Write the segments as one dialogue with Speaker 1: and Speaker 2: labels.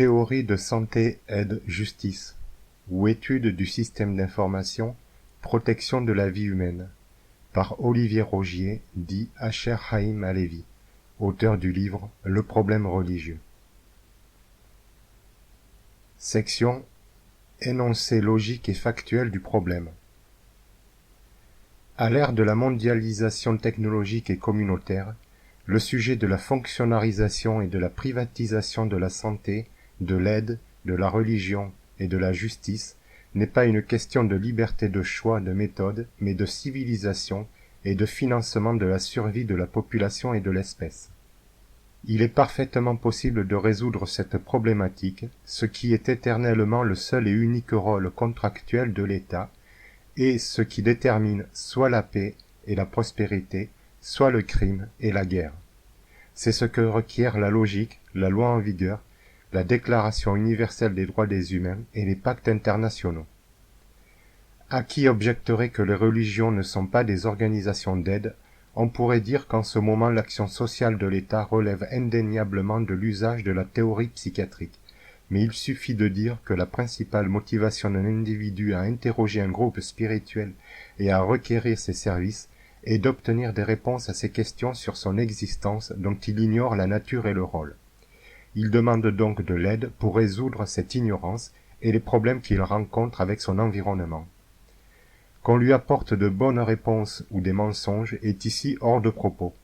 Speaker 1: Théorie de santé-aide-justice, ou étude du système d'information, protection de la vie humaine, par Olivier Rogier, dit Asher Haïm Alevi, auteur du livre Le problème religieux. Section Énoncé logique et factuel du problème. À l'ère de la mondialisation technologique et communautaire, le sujet de la fonctionnalisation et de la privatisation de la santé, de l'aide, de la religion et de la justice n'est pas une question de liberté de choix de méthode, mais de civilisation et de financement de la survie de la population et de l'espèce. Il est parfaitement possible de résoudre cette problématique, ce qui est éternellement le seul et unique rôle contractuel de l'État, et ce qui détermine soit la paix et la prospérité, soit le crime et la guerre. C'est ce que requiert la logique, la loi en vigueur, la Déclaration universelle des droits des humains et les pactes internationaux. À qui objecterait que les religions ne sont pas des organisations d'aide, on pourrait dire qu'en ce moment l'action sociale de l'État relève indéniablement de l'usage de la théorie psychiatrique. Mais il suffit de dire que la principale motivation d'un individu à interroger un groupe spirituel et à requérir ses services est d'obtenir des réponses à ces questions sur son existence dont il ignore la nature et le rôle. Il demande donc de l'aide pour résoudre cette ignorance et les problèmes qu'il rencontre avec son environnement. Qu'on lui apporte de bonnes réponses ou des mensonges est ici hors de propos.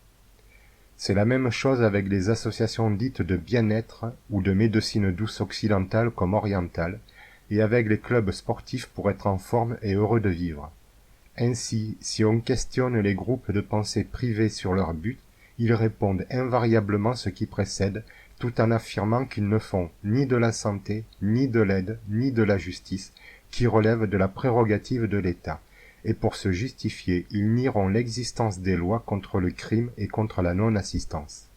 Speaker 1: C'est la même chose avec les associations dites de bien-être ou de médecine douce occidentale comme orientale, et avec les clubs sportifs pour être en forme et heureux de vivre. Ainsi, si on questionne les groupes de pensée privés sur leur but, ils répondent invariablement ce qui précède, tout en affirmant qu'ils ne font ni de la santé, ni de l'aide, ni de la justice, qui relèvent de la prérogative de l'État. Et pour se justifier, ils nieront l'existence des lois contre le crime et contre la non-assistance.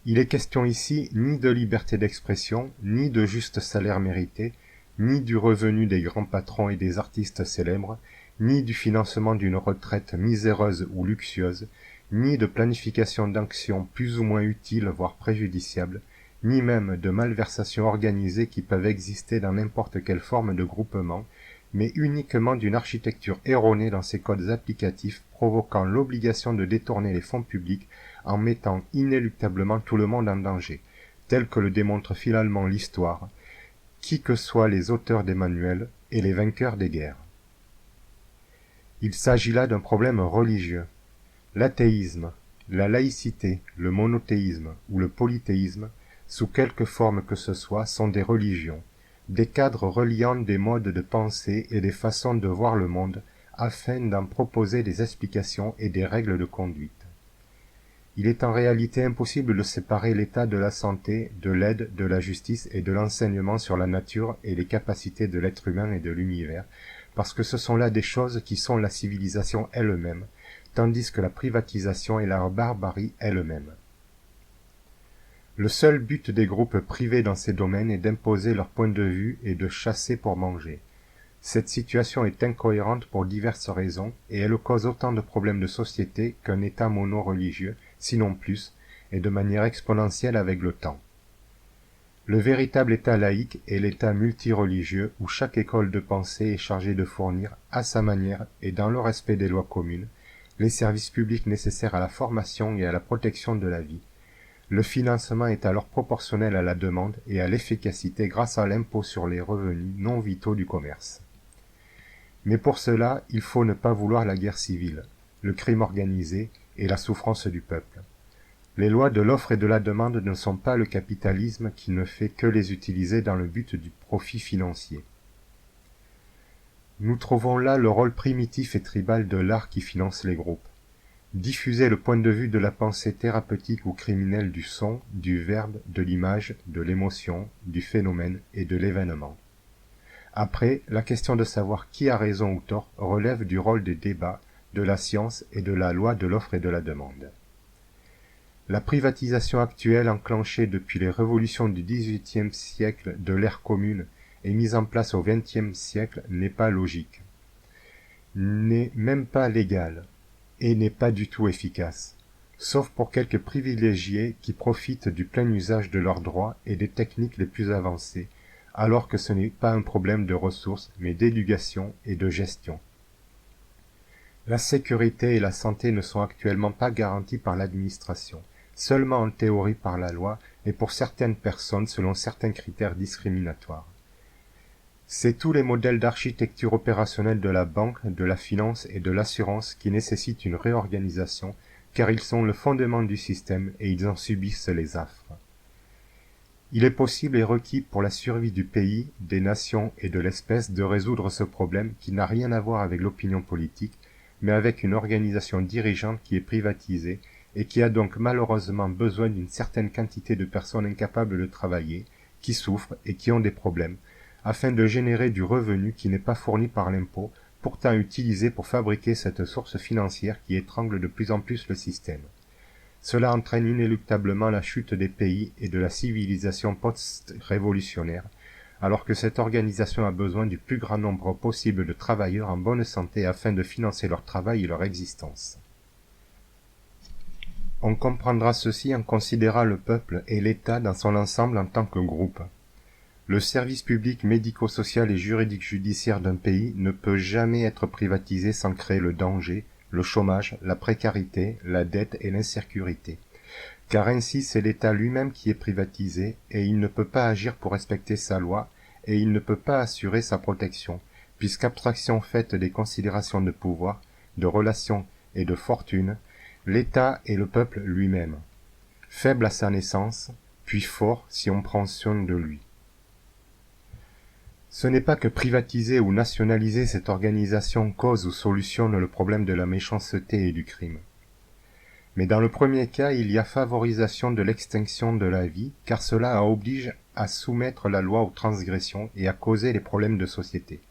Speaker 1: Il est question ici ni de liberté d'expression, ni de juste salaire mérité, ni du revenu des grands patrons et des artistes célèbres, ni du financement d'une retraite miséreuse ou luxueuse, ni de planification d'actions plus ou moins utiles voire préjudiciables, ni même de malversations organisées qui peuvent exister dans n'importe quelle forme de groupement, mais uniquement d'une architecture erronée dans ses codes applicatifs provoquant l'obligation de détourner les fonds publics en mettant inéluctablement tout le monde en danger, tel que le démontre finalement l'histoire, qui que soient les auteurs des manuels et les vainqueurs des guerres. Il s'agit là d'un problème religieux. L'athéisme, la laïcité, le monothéisme ou le polythéisme, sous quelque forme que ce soit, sont des religions, des cadres reliant des modes de pensée et des façons de voir le monde, afin d'en proposer des explications et des règles de conduite. Il est en réalité impossible de séparer l'état de la santé, de l'aide, de la justice et de l'enseignement sur la nature et les capacités de l'être humain et de l'univers, parce que ce sont là des choses qui sont la civilisation elle-même, tandis que la privatisation est la barbarie elle-même. Le seul but des groupes privés dans ces domaines est d'imposer leur point de vue et de chasser pour manger. Cette situation est incohérente pour diverses raisons et elle cause autant de problèmes de société qu'un État mono-religieux, sinon plus, et de manière exponentielle avec le temps. Le véritable État laïque est l'État multireligieux où chaque école de pensée est chargée de fournir, à sa manière et dans le respect des lois communes, les services publics nécessaires à la formation et à la protection de la vie. Le financement est alors proportionnel à la demande et à l'efficacité grâce à l'impôt sur les revenus non vitaux du commerce. Mais pour cela, il faut ne pas vouloir la guerre civile, le crime organisé et la souffrance du peuple. Les lois de l'offre et de la demande ne sont pas le capitalisme qui ne fait que les utiliser dans le but du profit financier. Nous trouvons là le rôle primitif et tribal de l'art qui finance les groupes. Diffuser le point de vue de la pensée thérapeutique ou criminelle du son, du verbe, de l'image, de l'émotion, du phénomène et de l'événement. Après, la question de savoir qui a raison ou tort relève du rôle des débats, de la science et de la loi de l'offre et de la demande. La privatisation actuelle enclenchée depuis les révolutions du XVIIIe siècle de l'ère commune et mise en place au XXe siècle n'est pas logique, n'est même pas légale, et n'est pas du tout efficace. sauf pour quelques privilégiés qui profitent du plein usage de leurs droits et des techniques les plus avancées, alors que ce n'est pas un problème de ressources, mais d'éducation et de gestion. La sécurité et la santé ne sont actuellement pas garanties par l'administration, seulement en théorie par la loi et pour certaines personnes selon certains critères discriminatoires. C'est tous les modèles d'architecture opérationnelle de la banque, de la finance et de l'assurance qui nécessitent une réorganisation, car ils sont le fondement du système et ils en subissent les affres. Il est possible et requis pour la survie du pays, des nations et de l'espèce de résoudre ce problème qui n'a rien à voir avec l'opinion politique, mais avec une organisation dirigeante qui est privatisée et qui a donc malheureusement besoin d'une certaine quantité de personnes incapables de travailler, qui souffrent et qui ont des problèmes, afin de générer du revenu qui n'est pas fourni par l'impôt, pourtant utilisé pour fabriquer cette source financière qui étrangle de plus en plus le système. Cela entraîne inéluctablement la chute des pays et de la civilisation post-révolutionnaire, alors que cette organisation a besoin du plus grand nombre possible de travailleurs en bonne santé afin de financer leur travail et leur existence. On comprendra ceci en considérant le peuple et l'État dans son ensemble en tant que groupe. Le service public médico-social et juridique-judiciaire d'un pays ne peut jamais être privatisé sans créer le danger, le chômage, la précarité, la dette et l'insécurité. Car ainsi c'est l'État lui-même qui est privatisé, et il ne peut pas agir pour respecter sa loi, et il ne peut pas assurer sa protection, puisqu'abstraction faite des considérations de pouvoir, de relations et de fortune, l'État est le peuple lui-même, faible à sa naissance, puis fort si on prend soin de lui. Ce n'est pas que privatiser ou nationaliser cette organisation cause ou solutionne le problème de la méchanceté et du crime. Mais dans le premier cas, il y a favorisation de l'extinction de la vie, car cela oblige à soumettre la loi aux transgressions et à causer les problèmes de société.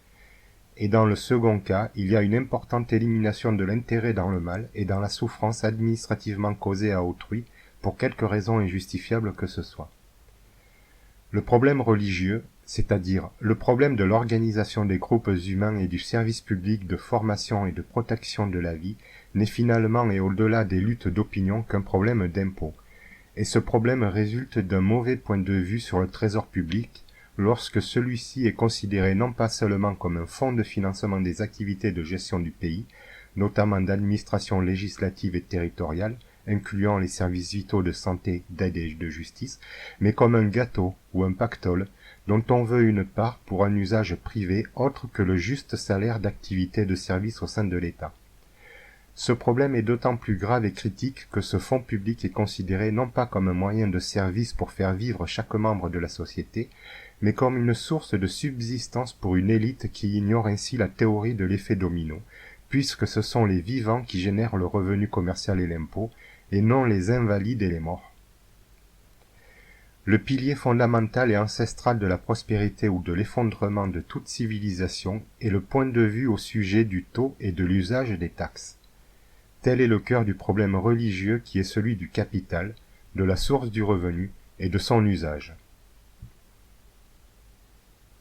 Speaker 1: Et dans le second cas, il y a une importante élimination de l'intérêt dans le mal et dans la souffrance administrativement causée à autrui, pour quelque raison injustifiable que ce soit. Le problème religieux, c'est-à-dire le problème de l'organisation des groupes humains et du service public de formation et de protection de la vie, n'est finalement et au-delà des luttes d'opinion qu'un problème d'impôt. Et ce problème résulte d'un mauvais point de vue sur le trésor public, lorsque celui-ci est considéré non pas seulement comme un fonds de financement des activités de gestion du pays, notamment d'administration législative et territoriale, incluant les services vitaux de santé, d'aide et de justice, mais comme un gâteau ou un pactole dont on veut une part pour un usage privé autre que le juste salaire d'activité de service au sein de l'État. Ce problème est d'autant plus grave et critique que ce fonds public est considéré non pas comme un moyen de service pour faire vivre chaque membre de la société, mais comme une source de subsistance pour une élite qui ignore ainsi la théorie de l'effet domino, puisque ce sont les vivants qui génèrent le revenu commercial et l'impôt, et non les invalides et les morts. Le pilier fondamental et ancestral de la prospérité ou de l'effondrement de toute civilisation est le point de vue au sujet du taux et de l'usage des taxes. Tel est le cœur du problème religieux qui est celui du capital, de la source du revenu et de son usage.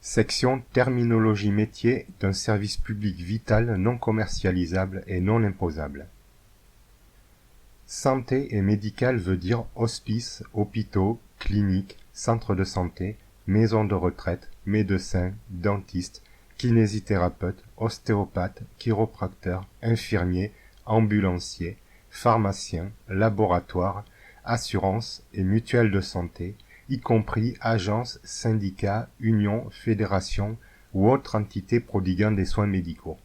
Speaker 1: Section terminologie métier d'un service public vital non commercialisable et non imposable. Santé et médical veut dire hospice, hôpitaux, cliniques, centres de santé, maisons de retraite, médecins, dentistes, kinésithérapeutes, ostéopathes, chiropracteurs, infirmiers, ambulanciers, pharmaciens, laboratoires, assurances et mutuelles de santé, y compris agences, syndicats, unions, fédérations ou autres entités prodiguant des soins médicaux.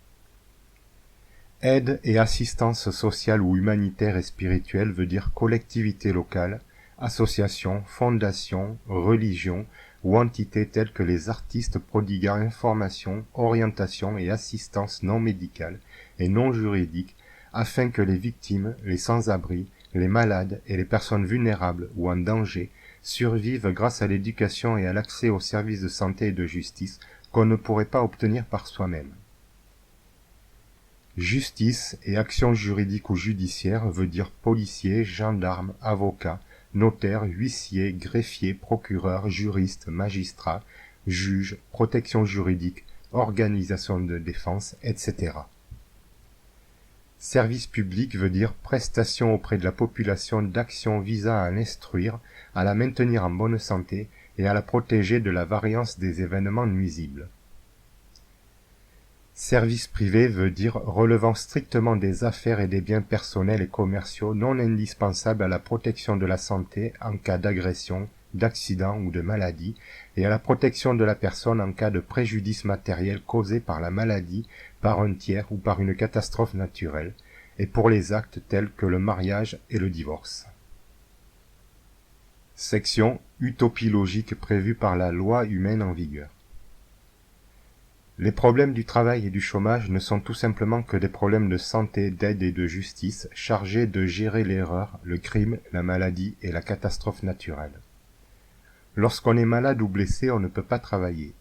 Speaker 1: Aide et assistance sociale ou humanitaire et spirituelle veut dire collectivité locale, association, fondation, religion ou entité telles que les artistes prodiguant information, orientation et assistance non médicale et non juridique afin que les victimes, les sans-abri, les malades et les personnes vulnérables ou en danger survivent grâce à l'éducation et à l'accès aux services de santé et de justice qu'on ne pourrait pas obtenir par soi-même. Justice et action juridique ou judiciaire veut dire policier, gendarme, avocat, notaire, huissier, greffier, procureur, juriste, magistrat, juge, protection juridique, organisation de défense, etc. Service public veut dire prestation auprès de la population d'actions visant à l'instruire, à la maintenir en bonne santé et à la protéger de la variance des événements nuisibles. Service privé veut dire relevant strictement des affaires et des biens personnels et commerciaux non indispensables à la protection de la santé en cas d'agression, d'accident ou de maladie, et à la protection de la personne en cas de préjudice matériel causé par la maladie, par un tiers ou par une catastrophe naturelle, et pour les actes tels que le mariage et le divorce. Section Utopie logique prévue par la loi humaine en vigueur. Les problèmes du travail et du chômage ne sont tout simplement que des problèmes de santé, d'aide et de justice chargés de gérer l'erreur, le crime, la maladie et la catastrophe naturelle. Lorsqu'on est malade ou blessé, on ne peut pas travailler,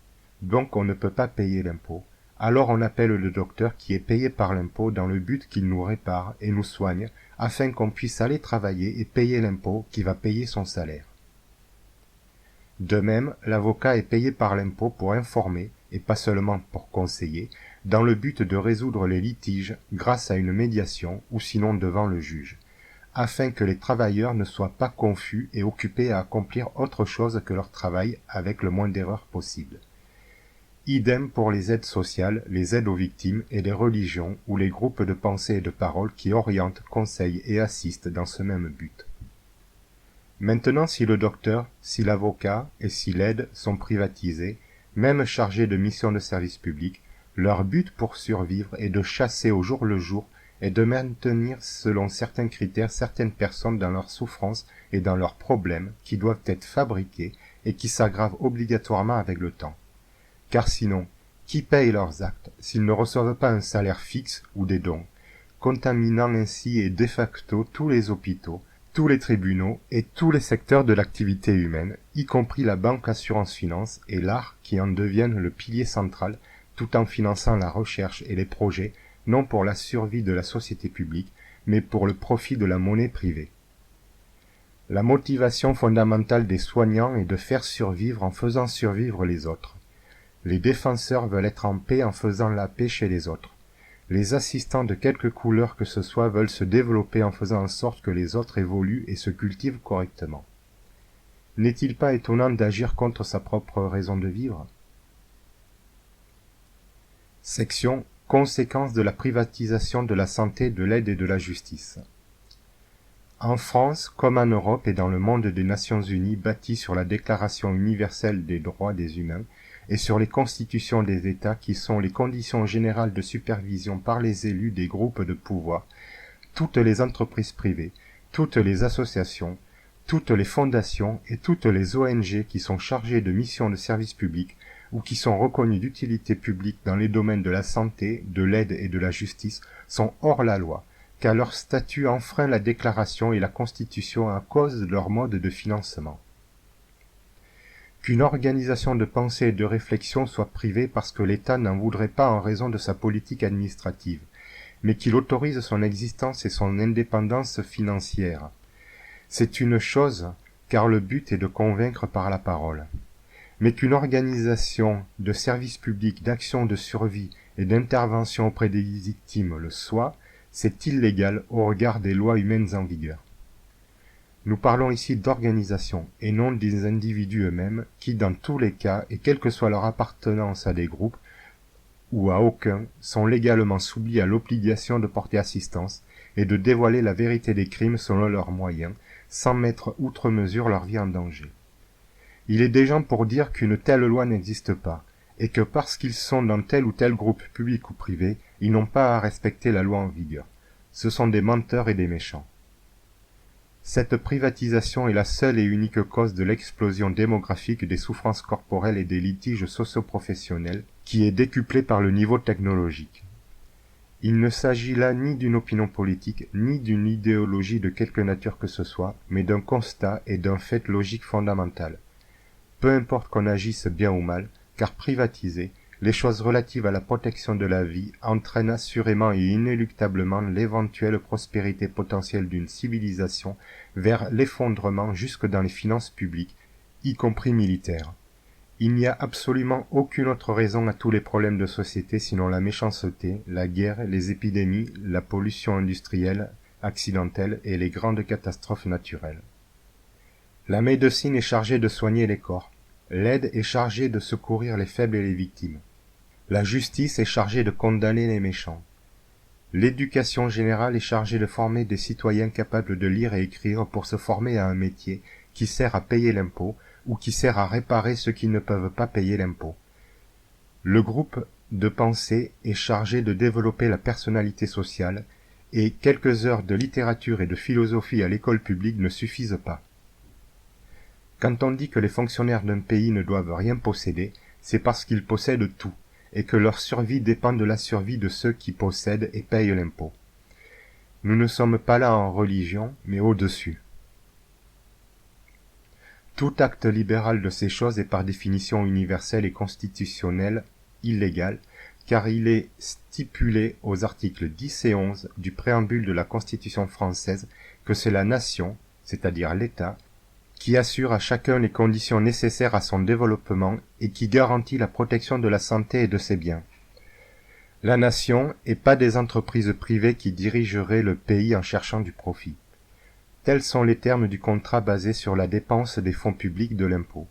Speaker 1: donc on ne peut pas payer l'impôt. Alors on appelle le docteur qui est payé par l'impôt dans le but qu'il nous répare et nous soigne, afin qu'on puisse aller travailler et payer l'impôt qui va payer son salaire. De même, l'avocat est payé par l'impôt pour informer, et pas seulement pour conseiller, dans le but de résoudre les litiges grâce à une médiation ou sinon devant le juge, afin que les travailleurs ne soient pas confus et occupés à accomplir autre chose que leur travail avec le moins d'erreurs possible. Idem pour les aides sociales, les aides aux victimes et les religions ou les groupes de pensée et de parole qui orientent, conseillent et assistent dans ce même but. Maintenant, si le docteur, si l'avocat et si l'aide sont privatisés, même chargés de missions de service public, leur but pour survivre est de chasser au jour le jour et de maintenir selon certains critères certaines personnes dans leurs souffrances et dans leurs problèmes qui doivent être fabriqués et qui s'aggravent obligatoirement avec le temps. Car sinon, qui paye leurs actes s'ils ne reçoivent pas un salaire fixe ou des dons, contaminant ainsi et de facto tous les hôpitaux, tous les tribunaux et tous les secteurs de l'activité humaine, y compris la banque assurance finance et l'art qui en deviennent le pilier central tout en finançant la recherche et les projets non pour la survie de la société publique, mais pour le profit de la monnaie privée. La motivation fondamentale des soignants est de faire survivre en faisant survivre les autres. Les défenseurs veulent être en paix en faisant la paix chez les autres. Les assistants de quelque couleur que ce soit veulent se développer en faisant en sorte que les autres évoluent et se cultivent correctement. N'est-il pas étonnant d'agir contre sa propre raison de vivre ? Section Conséquences de la privatisation de la santé, de l'aide et de la justice. En France, comme en Europe et dans le monde des Nations Unies bâti sur la Déclaration universelle des droits des humains et sur les constitutions des États qui sont les conditions générales de supervision par les élus des groupes de pouvoir, toutes les entreprises privées, toutes les associations, toutes les fondations et toutes les ONG qui sont chargées de missions de service public ou qui sont reconnues d'utilité publique dans les domaines de la santé, de l'aide et de la justice sont hors la loi, car leur statut enfreint la déclaration et la Constitution à cause de leur mode de financement. Qu'une organisation de pensée et de réflexion soit privée parce que l'État n'en voudrait pas en raison de sa politique administrative, mais qu'il autorise son existence et son indépendance financière. C'est une chose, car le but est de convaincre par la parole. Mais qu'une organisation de service public, d'action de survie et d'intervention auprès des victimes le soit, c'est illégal au regard des lois humaines en vigueur. Nous parlons ici d'organisation et non des individus eux-mêmes qui, dans tous les cas, et quelle que soit leur appartenance à des groupes ou à aucun, sont légalement soumis à l'obligation de porter assistance et de dévoiler la vérité des crimes selon leurs moyens, sans mettre outre mesure leur vie en danger. Il est des gens pour dire qu'une telle loi n'existe pas, et que parce qu'ils sont dans tel ou tel groupe public ou privé, ils n'ont pas à respecter la loi en vigueur. Ce sont des menteurs et des méchants. Cette privatisation est la seule et unique cause de l'explosion démographique des souffrances corporelles et des litiges socio-professionnels, qui est décuplée par le niveau technologique. Il ne s'agit là ni d'une opinion politique, ni d'une idéologie de quelque nature que ce soit, mais d'un constat et d'un fait logique fondamental. Peu importe qu'on agisse bien ou mal, car privatiser, les choses relatives à la protection de la vie entraînent assurément et inéluctablement l'éventuelle prospérité potentielle d'une civilisation vers l'effondrement jusque dans les finances publiques, y compris militaires. Il n'y a absolument aucune autre raison à tous les problèmes de société sinon la méchanceté, la guerre, les épidémies, la pollution industrielle, accidentelle et les grandes catastrophes naturelles. La médecine est chargée de soigner les corps. L'aide est chargée de secourir les faibles et les victimes. La justice est chargée de condamner les méchants. L'éducation générale est chargée de former des citoyens capables de lire et écrire pour se former à un métier qui sert à payer l'impôt ou qui sert à réparer ceux qui ne peuvent pas payer l'impôt. Le groupe de pensée est chargé de développer la personnalité sociale et quelques heures de littérature et de philosophie à l'école publique ne suffisent pas. Quand on dit que les fonctionnaires d'un pays ne doivent rien posséder, c'est parce qu'ils possèdent tout, et que leur survie dépend de la survie de ceux qui possèdent et payent l'impôt. Nous ne sommes pas là en religion, mais au-dessus. Tout acte libéral de ces choses est par définition universel et constitutionnel illégal, car il est stipulé aux articles 10 et 11 du préambule de la Constitution française que c'est la nation, c'est-à-dire l'État, qui assure à chacun les conditions nécessaires à son développement et qui garantit la protection de la santé et de ses biens. La nation et pas des entreprises privées qui dirigeraient le pays en cherchant du profit. Tels sont les termes du contrat basé sur la dépense des fonds publics de l'impôt.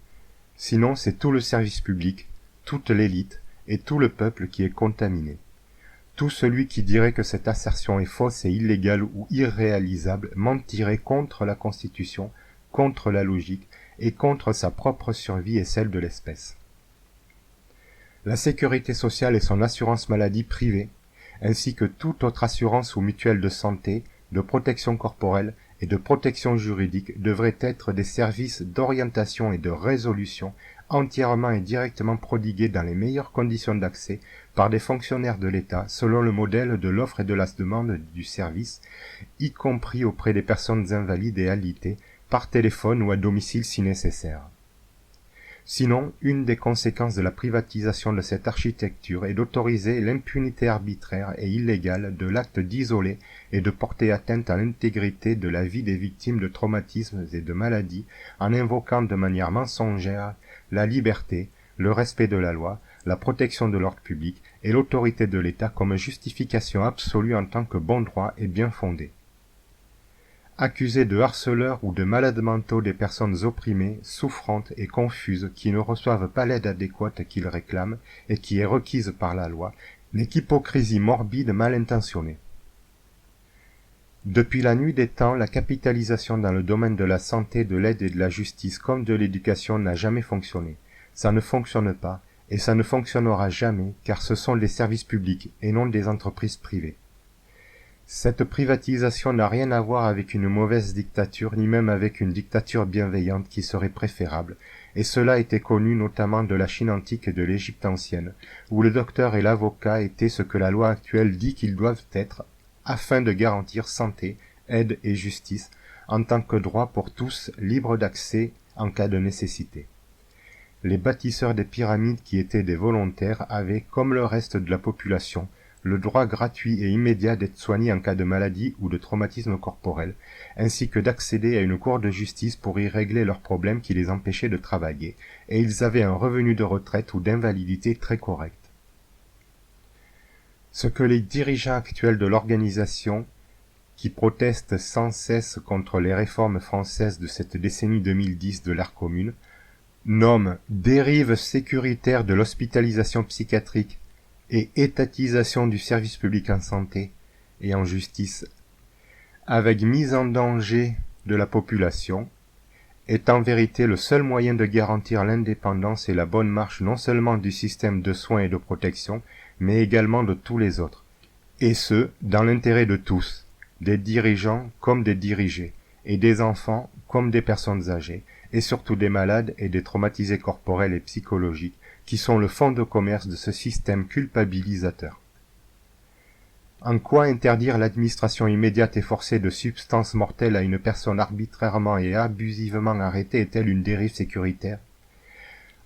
Speaker 1: Sinon, c'est tout le service public, toute l'élite et tout le peuple qui est contaminé. Tout celui qui dirait que cette assertion est fausse et illégale ou irréalisable mentirait contre la Constitution, contre la logique et contre sa propre survie et celle de l'espèce. La sécurité sociale et son assurance maladie privée, ainsi que toute autre assurance ou mutuelle de santé, de protection corporelle et de protection juridique devraient être des services d'orientation et de résolution entièrement et directement prodigués dans les meilleures conditions d'accès par des fonctionnaires de l'État selon le modèle de l'offre et de la demande du service, y compris auprès des personnes invalides et alitées, par téléphone ou à domicile si nécessaire. Sinon, une des conséquences de la privatisation de cette architecture est d'autoriser l'impunité arbitraire et illégale de l'acte d'isoler et de porter atteinte à l'intégrité de la vie des victimes de traumatismes et de maladies en invoquant de manière mensongère la liberté, le respect de la loi, la protection de l'ordre public et l'autorité de l'État comme justification absolue en tant que bon droit et bien fondé. Accuser de harceleurs ou de malades mentaux des personnes opprimées, souffrantes et confuses qui ne reçoivent pas l'aide adéquate qu'ils réclament et qui est requise par la loi, n'est qu'hypocrisie morbide mal intentionnée. Depuis la nuit des temps, la capitalisation dans le domaine de la santé, de l'aide et de la justice comme de l'éducation n'a jamais fonctionné. Ça ne fonctionne pas, et ça ne fonctionnera jamais, car ce sont des services publics et non des entreprises privées. Cette privatisation n'a rien à voir avec une mauvaise dictature, ni même avec une dictature bienveillante qui serait préférable, et cela était connu notamment de la Chine antique et de l'Égypte ancienne, où le docteur et l'avocat étaient ce que la loi actuelle dit qu'ils doivent être, afin de garantir santé, aide et justice, en tant que droit pour tous libre d'accès en cas de nécessité. Les bâtisseurs des pyramides qui étaient des volontaires avaient, comme le reste de la population, le droit gratuit et immédiat d'être soigné en cas de maladie ou de traumatisme corporel, ainsi que d'accéder à une cour de justice pour y régler leurs problèmes qui les empêchaient de travailler, et ils avaient un revenu de retraite ou d'invalidité très correct. Ce que les dirigeants actuels de l'organisation, qui protestent sans cesse contre les réformes françaises de cette décennie 2010 de l'ère commune, nomment dérive sécuritaire de l'hospitalisation psychiatrique et étatisation du service public en santé et en justice, avec mise en danger de la population, est en vérité le seul moyen de garantir l'indépendance et la bonne marche non seulement du système de soins et de protection, mais également de tous les autres, et ce, dans l'intérêt de tous, des dirigeants comme des dirigés, et des enfants comme des personnes âgées, et surtout des malades et des traumatisés corporels et psychologiques, qui sont le fonds de commerce de ce système culpabilisateur. En quoi interdire l'administration immédiate et forcée de substances mortelles à une personne arbitrairement et abusivement arrêtée est-elle une dérive sécuritaire?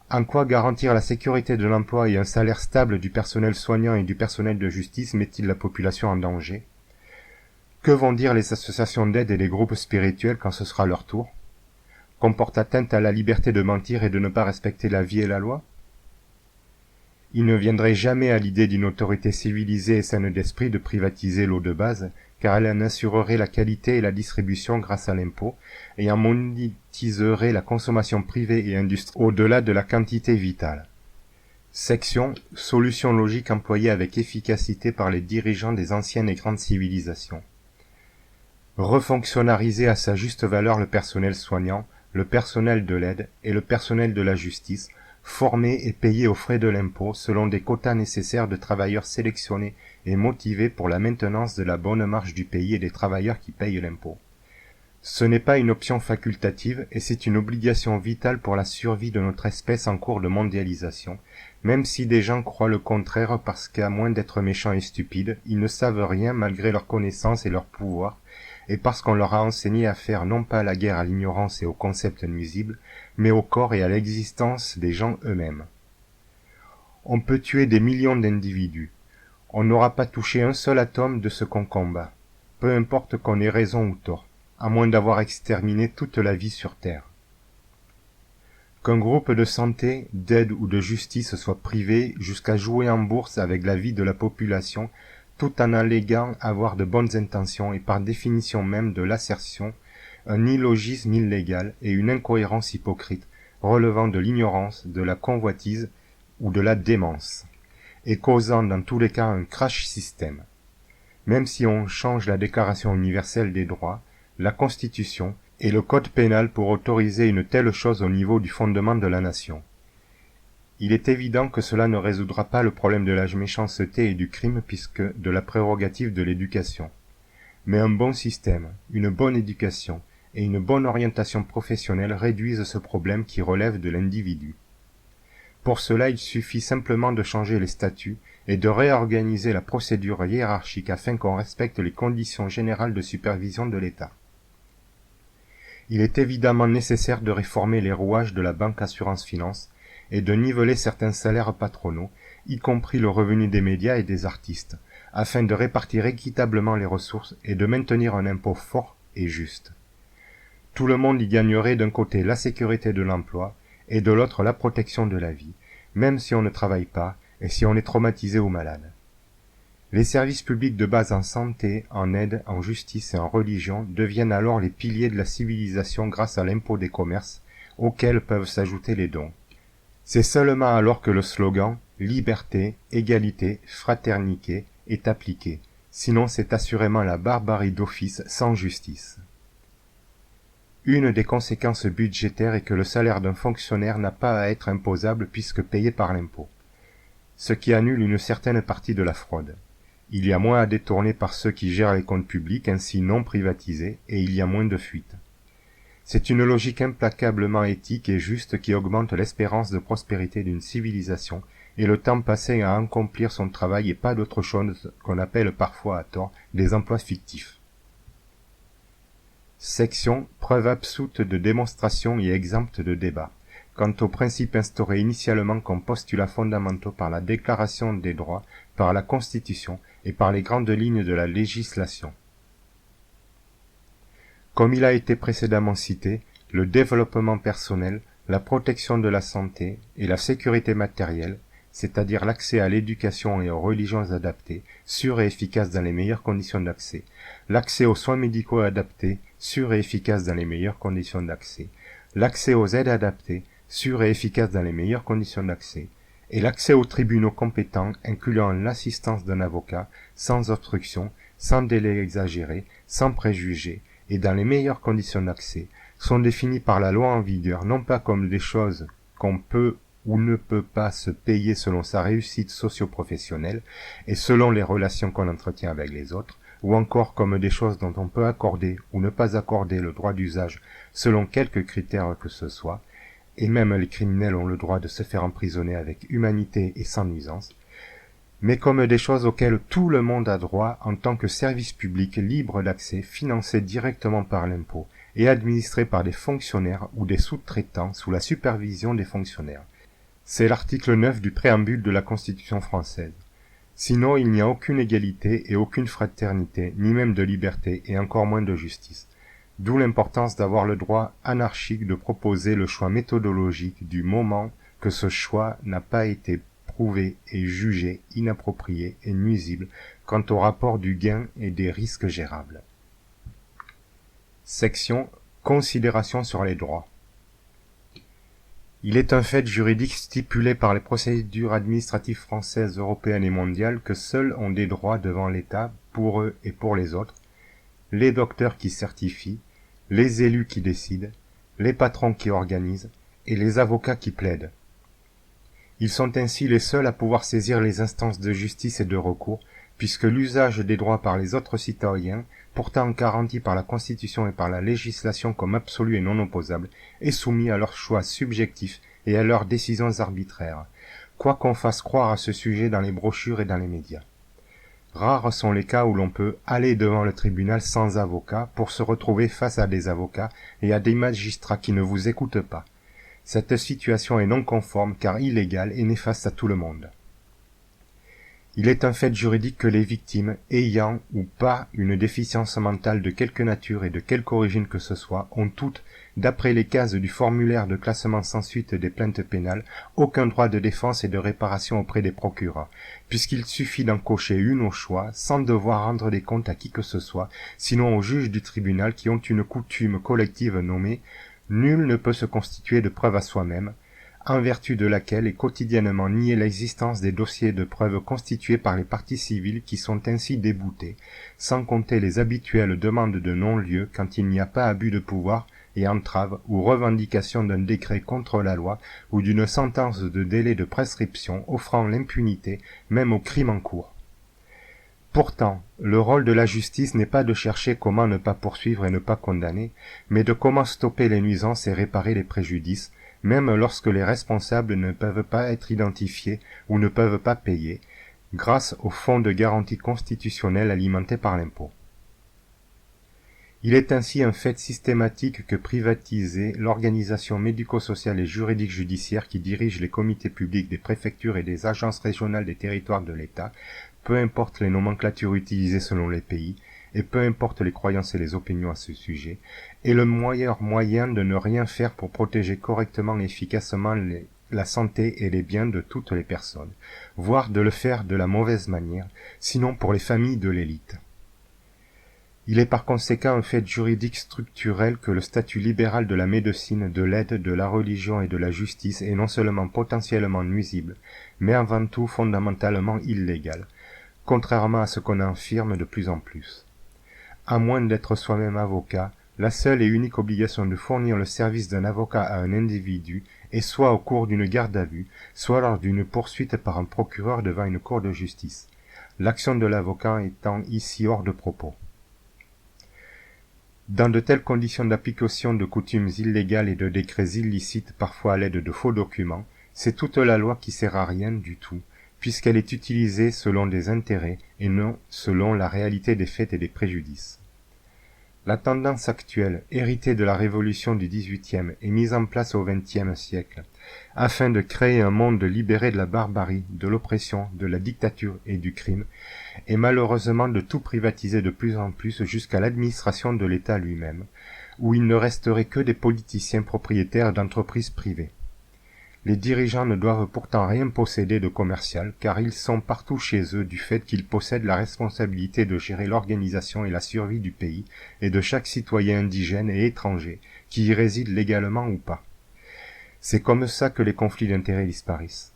Speaker 1: En quoi garantir la sécurité de l'emploi et un salaire stable du personnel soignant et du personnel de justice met-il la population en danger? Que vont dire les associations d'aide et les groupes spirituels quand ce sera leur tour? comporte atteinte à la liberté de mentir et de ne pas respecter la vie et la loi? Il ne viendrait jamais à l'idée d'une autorité civilisée et saine d'esprit de privatiser l'eau de base, car elle en assurerait la qualité et la distribution grâce à l'impôt, et en monétiserait la consommation privée et industrielle au-delà de la quantité vitale. Section « Solution logique employée avec efficacité par les dirigeants des anciennes et grandes civilisations ». Refonctionnariser à sa juste valeur le personnel soignant, le personnel de l'aide et le personnel de la justice, formés et payés aux frais de l'impôt selon des quotas nécessaires de travailleurs sélectionnés et motivés pour la maintenance de la bonne marche du pays et des travailleurs qui payent l'impôt. Ce n'est pas une option facultative et c'est une obligation vitale pour la survie de notre espèce en cours de mondialisation, même si des gens croient le contraire parce qu'à moins d'être méchants et stupides, ils ne savent rien malgré leur connaissance et leur pouvoir, et parce qu'on leur a enseigné à faire non pas la guerre à l'ignorance et aux concepts nuisibles, mais au corps et à l'existence des gens eux-mêmes. On peut tuer des millions d'individus. On n'aura pas touché un seul atome de ce qu'on combat, peu importe qu'on ait raison ou tort, à moins d'avoir exterminé toute la vie sur Terre. Qu'un groupe de santé, d'aide ou de justice soit privé jusqu'à jouer en bourse avec la vie de la population, tout en alléguant avoir de bonnes intentions et par définition même de l'assertion, un illogisme illégal et une incohérence hypocrite, relevant de l'ignorance, de la convoitise ou de la démence, et causant dans tous les cas un crash système. Même si on change la Déclaration universelle des droits, la Constitution et le Code pénal pour autoriser une telle chose au niveau du fondement de la nation. Il est évident que cela ne résoudra pas le problème de la méchanceté et du crime puisque de la prérogative de l'éducation. Mais un bon système, une bonne éducation et une bonne orientation professionnelle réduisent ce problème qui relève de l'individu. Pour cela, il suffit simplement de changer les statuts et de réorganiser la procédure hiérarchique afin qu'on respecte les conditions générales de supervision de l'État. Il est évidemment nécessaire de réformer les rouages de la banque assurance-finance et de niveler certains salaires patronaux, y compris le revenu des médias et des artistes, afin de répartir équitablement les ressources et de maintenir un impôt fort et juste. Tout le monde y gagnerait d'un côté la sécurité de l'emploi et de l'autre la protection de la vie, même si on ne travaille pas et si on est traumatisé ou malade. Les services publics de base en santé, en aide, en justice et en religion deviennent alors les piliers de la civilisation grâce à l'impôt des commerces, auxquels peuvent s'ajouter les dons. C'est seulement alors que le slogan « Liberté, égalité, fraternité » est appliqué, sinon c'est assurément la barbarie d'office sans justice. Une des conséquences budgétaires est que le salaire d'un fonctionnaire n'a pas à être imposable puisque payé par l'impôt, ce qui annule une certaine partie de la fraude. Il y a moins à détourner par ceux qui gèrent les comptes publics ainsi non privatisés et il y a moins de fuites. C'est une logique implacablement éthique et juste qui augmente l'espérance de prospérité d'une civilisation et le temps passé à accomplir son travail et pas d'autre chose qu'on appelle parfois à tort des emplois fictifs. Section « Preuve absoute de démonstration et exempte de débat » quant aux principes instaurés initialement comme postulats fondamentaux par la Déclaration des droits, par la Constitution et par les grandes lignes de la législation. Comme il a été précédemment cité, le développement personnel, la protection de la santé et la sécurité matérielle, c'est-à-dire l'accès à l'éducation et aux religions adaptées, sûres et efficaces dans les meilleures conditions d'accès, l'accès aux soins médicaux adaptés, sûrs et efficaces dans les meilleures conditions d'accès, l'accès aux aides adaptées, sûres et efficaces dans les meilleures conditions d'accès, et l'accès aux tribunaux compétents incluant l'assistance d'un avocat, sans obstruction, sans délai exagéré, sans préjugés, et dans les meilleures conditions d'accès, sont définis par la loi en vigueur non pas comme des choses qu'on peut ou ne peut pas se payer selon sa réussite socio-professionnelle et selon les relations qu'on entretient avec les autres, ou encore comme des choses dont on peut accorder ou ne pas accorder le droit d'usage selon quelque critère que ce soit, et même les criminels ont le droit de se faire emprisonner avec humanité et sans nuisance, mais comme des choses auxquelles tout le monde a droit en tant que service public libre d'accès, financé directement par l'impôt et administré par des fonctionnaires ou des sous-traitants sous la supervision des fonctionnaires. C'est l'article 9 du préambule de la Constitution française. Sinon, il n'y a aucune égalité et aucune fraternité, ni même de liberté, et encore moins de justice. D'où l'importance d'avoir le droit anarchique de proposer le choix méthodologique du moment que ce choix n'a pas été prouvé et jugé inapproprié et nuisible quant au rapport du gain et des risques gérables. Section Considération sur les droits. Il est un fait juridique stipulé par les procédures administratives françaises, européennes et mondiales que seuls ont des droits devant l'État, pour eux et pour les autres, les docteurs qui certifient, les élus qui décident, les patrons qui organisent et les avocats qui plaident. Ils sont ainsi les seuls à pouvoir saisir les instances de justice et de recours, puisque l'usage des droits par les autres citoyens, pourtant garanti par la Constitution et par la législation comme absolu et non opposable, est soumis à leurs choix subjectifs et à leurs décisions arbitraires, quoi qu'on fasse croire à ce sujet dans les brochures et dans les médias. Rares sont les cas où l'on peut aller devant le tribunal sans avocat pour se retrouver face à des avocats et à des magistrats qui ne vous écoutent pas. Cette situation est non conforme car illégale et néfaste à tout le monde. Il est un fait juridique que les victimes, ayant ou pas une déficience mentale de quelque nature et de quelque origine que ce soit, ont toutes, d'après les cases du formulaire de classement sans suite des plaintes pénales, aucun droit de défense et de réparation auprès des procureurs, puisqu'il suffit d'en cocher une au choix, sans devoir rendre des comptes à qui que ce soit, sinon aux juges du tribunal qui ont une coutume collective nommée « Nul ne peut se constituer de preuve à soi-même », en vertu de laquelle est quotidiennement niée l'existence des dossiers de preuves constitués par les parties civiles qui sont ainsi déboutées, sans compter les habituelles demandes de non-lieu quand il n'y a pas abus de pouvoir et entrave ou revendication d'un décret contre la loi ou d'une sentence de délai de prescription offrant l'impunité même aux crimes en cours. Pourtant, le rôle de la justice n'est pas de chercher comment ne pas poursuivre et ne pas condamner, mais de comment stopper les nuisances et réparer les préjudices, même lorsque les responsables ne peuvent pas être identifiés ou ne peuvent pas payer, grâce au fonds de garantie constitutionnel alimenté par l'impôt. Il est ainsi un fait systématique que privatiser l'organisation médico-sociale et juridique judiciaire qui dirige les comités publics des préfectures et des agences régionales des territoires de l'État, peu importe les nomenclatures utilisées selon les pays, et peu importe les croyances et les opinions à ce sujet, est le meilleur moyen de ne rien faire pour protéger correctement et efficacement la santé et les biens de toutes les personnes, voire de le faire de la mauvaise manière, sinon pour les familles de l'élite. Il est par conséquent un fait juridique structurel que le statut libéral de la médecine, de l'aide, de la religion et de la justice est non seulement potentiellement nuisible, mais avant tout fondamentalement illégal, contrairement à ce qu'on affirme de plus en plus. À moins d'être soi-même avocat, la seule et unique obligation de fournir le service d'un avocat à un individu est soit au cours d'une garde à vue, soit lors d'une poursuite par un procureur devant une cour de justice, l'action de l'avocat étant ici hors de propos. Dans de telles conditions d'application de coutumes illégales et de décrets illicites, parfois à l'aide de faux documents, c'est toute la loi qui sert à rien du tout, puisqu'elle est utilisée selon des intérêts et non selon la réalité des faits et des préjudices. La tendance actuelle, héritée de la révolution du XVIIIe et mise en place au XXe siècle, afin de créer un monde libéré de la barbarie, de l'oppression, de la dictature et du crime, est malheureusement de tout privatiser de plus en plus jusqu'à l'administration de l'État lui-même, où il ne resterait que des politiciens propriétaires d'entreprises privées. Les dirigeants ne doivent pourtant rien posséder de commercial, car ils sont partout chez eux du fait qu'ils possèdent la responsabilité de gérer l'organisation et la survie du pays et de chaque citoyen indigène et étranger, qui y réside légalement ou pas. C'est comme ça que les conflits d'intérêts disparaissent.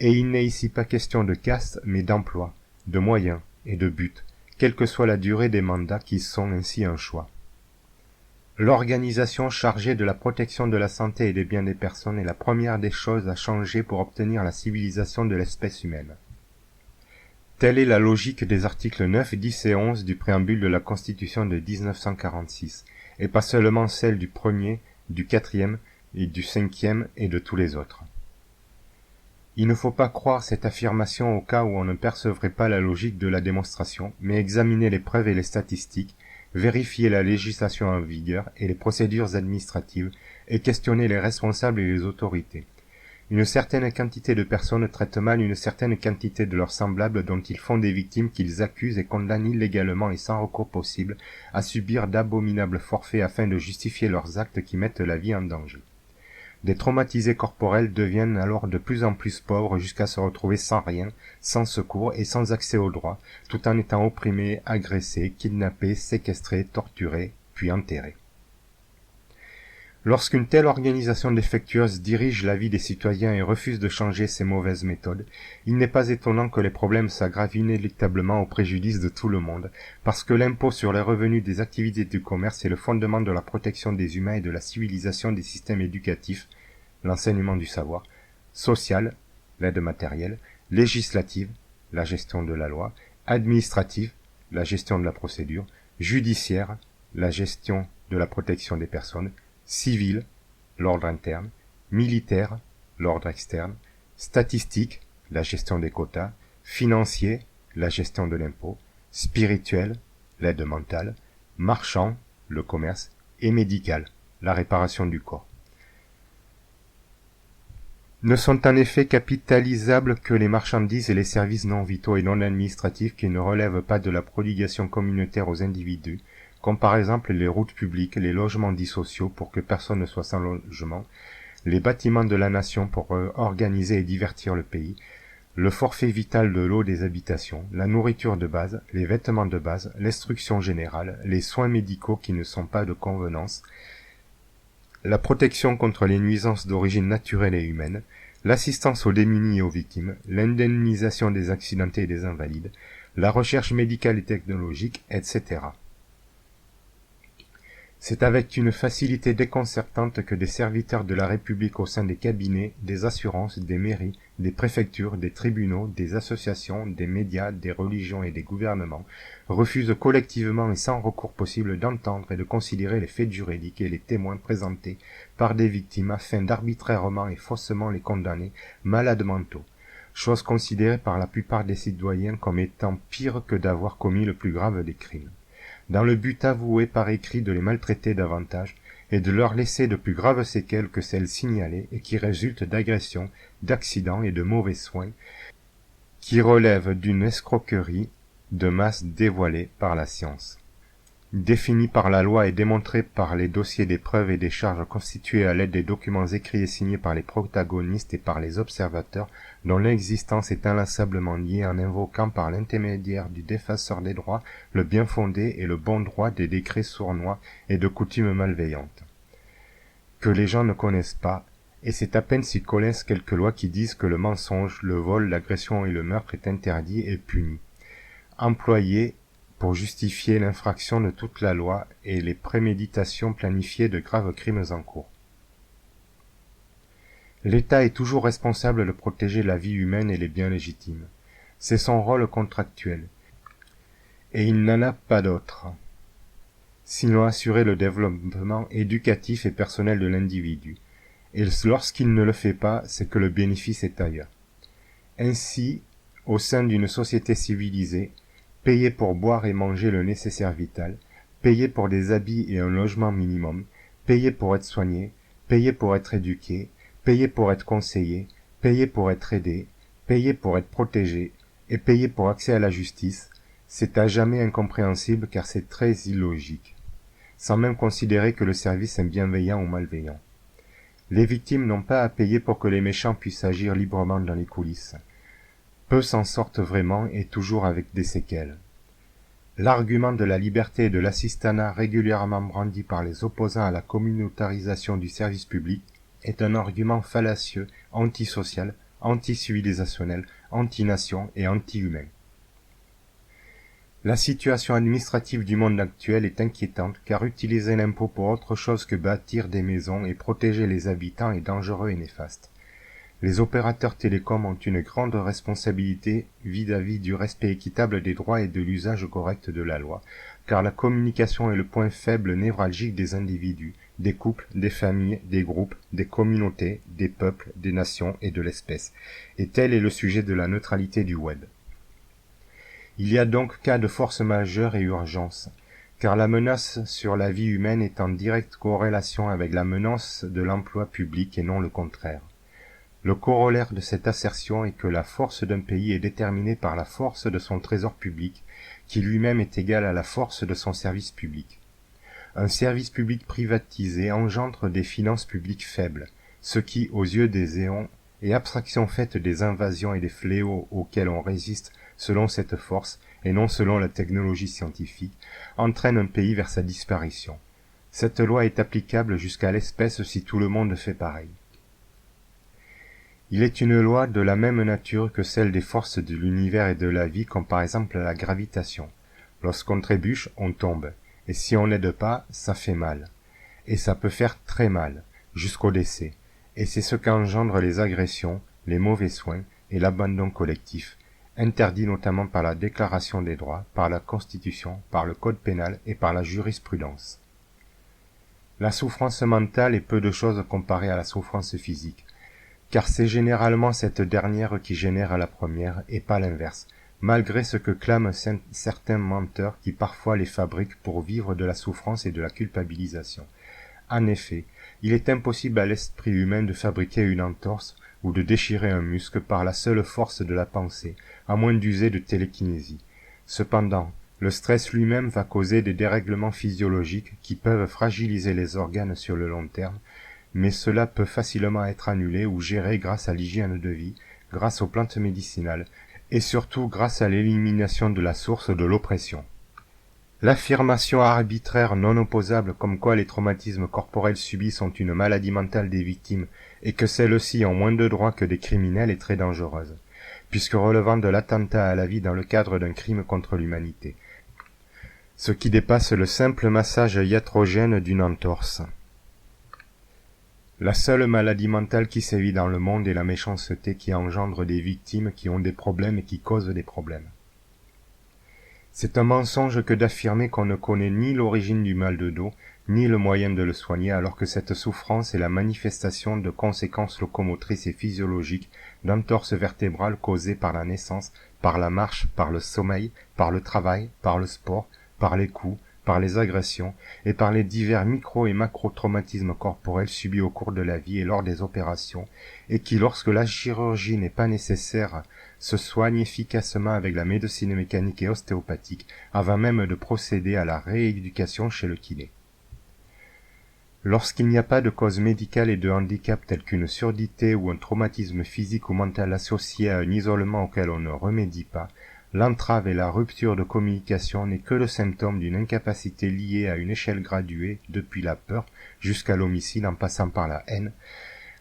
Speaker 1: Et il n'est ici pas question de caste, mais d'emploi, de moyens et de buts, quelle que soit la durée des mandats qui sont ainsi un choix. L'organisation chargée de la protection de la santé et des biens des personnes est la première des choses à changer pour obtenir la civilisation de l'espèce humaine. Telle est la logique des articles 9, 10 et 11 du préambule de la Constitution de 1946, et pas seulement celle du 1er, du 4e et du 5e et de tous les autres. Il ne faut pas croire cette affirmation au cas où on ne percevrait pas la logique de la démonstration, mais examiner les preuves et les statistiques, vérifier la législation en vigueur et les procédures administratives, et questionner les responsables et les autorités. Une certaine quantité de personnes traitent mal une certaine quantité de leurs semblables dont ils font des victimes qu'ils accusent et condamnent illégalement et sans recours possible à subir d'abominables forfaits afin de justifier leurs actes qui mettent la vie en danger. Des traumatisés corporels deviennent alors de plus en plus pauvres jusqu'à se retrouver sans rien, sans secours et sans accès aux droits, tout en étant opprimés, agressés, kidnappés, séquestrés, torturés, puis enterrés. Lorsqu'une telle organisation défectueuse dirige la vie des citoyens et refuse de changer ses mauvaises méthodes, il n'est pas étonnant que les problèmes s'aggravent inéluctablement au préjudice de tout le monde, parce que l'impôt sur les revenus des activités du commerce est le fondement de la protection des humains et de la civilisation des systèmes éducatifs, l'enseignement du savoir, social, l'aide matérielle, législative, la gestion de la loi, administrative, la gestion de la procédure, judiciaire, la gestion de la protection des personnes, civil, l'ordre interne, militaire, l'ordre externe, statistique, la gestion des quotas, financier, la gestion de l'impôt, spirituel, l'aide mentale, marchand, le commerce, et médical, la réparation du corps. Ne sont en effet capitalisables que les marchandises et les services non vitaux et non administratifs qui ne relèvent pas de la prodigation communautaire aux individus, comme par exemple les routes publiques, les logements dits sociaux pour que personne ne soit sans logement, les bâtiments de la nation pour organiser et divertir le pays, le forfait vital de l'eau des habitations, la nourriture de base, les vêtements de base, l'instruction générale, les soins médicaux qui ne sont pas de convenance, la protection contre les nuisances d'origine naturelle et humaine, l'assistance aux démunis et aux victimes, l'indemnisation des accidentés et des invalides, la recherche médicale et technologique, etc. C'est avec une facilité déconcertante que des serviteurs de la République au sein des cabinets, des assurances, des mairies, des préfectures, des tribunaux, des associations, des médias, des religions et des gouvernements refusent collectivement et sans recours possible d'entendre et de considérer les faits juridiques et les témoins présentés par des victimes afin d'arbitrairement et faussement les condamner, malades mentaux, chose considérée par la plupart des citoyens comme étant pire que d'avoir commis le plus grave des crimes, dans le but avoué par écrit de les maltraiter davantage et de leur laisser de plus graves séquelles que celles signalées et qui résultent d'agressions, d'accidents et de mauvais soins, qui relèvent d'une escroquerie de masse dévoilée par la science, définie par la loi et démontrée par les dossiers des preuves et des charges constitués à l'aide des documents écrits et signés par les protagonistes et par les observateurs dont l'existence est inlassablement liée en invoquant par l'intermédiaire du défenseur des droits le bien fondé et le bon droit des décrets sournois et de coutumes malveillantes, que les gens ne connaissent pas, et c'est à peine s'ils connaissent quelques lois qui disent que le mensonge, le vol, l'agression et le meurtre est interdit et puni, employés pour justifier l'infraction de toute la loi et les préméditations planifiées de graves crimes en cours. L'État est toujours responsable de protéger la vie humaine et les biens légitimes. C'est son rôle contractuel. Et il n'en a pas d'autre. Sinon assurer le développement éducatif et personnel de l'individu. Et lorsqu'il ne le fait pas, c'est que le bénéfice est ailleurs. Ainsi, au sein d'une société civilisée, payer pour boire et manger le nécessaire vital, payer pour des habits et un logement minimum, payer pour être soigné, payer pour être éduqué, payer pour être conseillé, payer pour être aidé, payer pour être protégé, et payer pour accès à la justice, c'est à jamais incompréhensible car c'est très illogique, sans même considérer que le service est bienveillant ou malveillant. Les victimes n'ont pas à payer pour que les méchants puissent agir librement dans les coulisses. Peu s'en sortent vraiment et toujours avec des séquelles. L'argument de la liberté et de l'assistanat régulièrement brandi par les opposants à la communautarisation du service public est un argument fallacieux, antisocial, anti-civilisationnel, anti-nation et anti-humain. La situation administrative du monde actuel est inquiétante car utiliser l'impôt pour autre chose que bâtir des maisons et protéger les habitants est dangereux et néfaste. Les opérateurs télécoms ont une grande responsabilité vis-à-vis du respect équitable des droits et de l'usage correct de la loi, car la communication est le point faible névralgique des individus, des couples, des familles, des groupes, des communautés, des peuples, des nations et de l'espèce, et tel est le sujet de la neutralité du web. Il y a donc cas de force majeure et urgence, car la menace sur la vie humaine est en directe corrélation avec la menace de l'emploi public et non le contraire. Le corollaire de cette assertion est que la force d'un pays est déterminée par la force de son trésor public, qui lui-même est égal à la force de son service public. Un service public privatisé engendre des finances publiques faibles, ce qui, aux yeux des éons, et abstraction faite des invasions et des fléaux auxquels on résiste selon cette force et non selon la technologie scientifique, entraîne un pays vers sa disparition. Cette loi est applicable jusqu'à l'espèce si tout le monde fait pareil. Il est une loi de la même nature que celle des forces de l'univers et de la vie, comme par exemple la gravitation. Lorsqu'on trébuche, on tombe, et si on n'aide pas, ça fait mal. Et ça peut faire très mal, jusqu'au décès, et c'est ce qu'engendrent les agressions, les mauvais soins et l'abandon collectif, interdit notamment par la Déclaration des droits, par la Constitution, par le Code pénal et par la jurisprudence. La souffrance mentale est peu de choses comparée à la souffrance physique, car c'est généralement cette dernière qui génère la première et pas l'inverse, malgré ce que clament certains menteurs qui parfois les fabriquent pour vivre de la souffrance et de la culpabilisation. En effet, il est impossible à l'esprit humain de fabriquer une entorse ou de déchirer un muscle par la seule force de la pensée, à moins d'user de télékinésie. Cependant, le stress lui-même va causer des dérèglements physiologiques qui peuvent fragiliser les organes sur le long terme, mais cela peut facilement être annulé ou géré grâce à l'hygiène de vie, grâce aux plantes médicinales, et surtout grâce à l'élimination de la source de l'oppression. L'affirmation arbitraire non opposable comme quoi les traumatismes corporels subis sont une maladie mentale des victimes et que celles-ci ont moins de droits que des criminels est très dangereuse, puisque relevant de l'attentat à la vie dans le cadre d'un crime contre l'humanité, ce qui dépasse le simple massage iatrogène d'une entorse. La seule maladie mentale qui sévit dans le monde est la méchanceté qui engendre des victimes qui ont des problèmes et qui causent des problèmes. C'est un mensonge que d'affirmer qu'on ne connaît ni l'origine du mal de dos, ni le moyen de le soigner, alors que cette souffrance est la manifestation de conséquences locomotrices et physiologiques d'entorses vertébrales causées par la naissance, par la marche, par le sommeil, par le travail, par le sport, par les coups, par les agressions et par les divers micro- et macro-traumatismes corporels subis au cours de la vie et lors des opérations, et qui, lorsque la chirurgie n'est pas nécessaire, se soignent efficacement avec la médecine mécanique et ostéopathique, avant même de procéder à la rééducation chez le kiné. Lorsqu'il n'y a pas de cause médicale et de handicap tels qu'une surdité ou un traumatisme physique ou mental associé à un isolement auquel on ne remédie pas, l'entrave et la rupture de communication n'est que le symptôme d'une incapacité liée à une échelle graduée depuis la peur jusqu'à l'homicide en passant par la haine,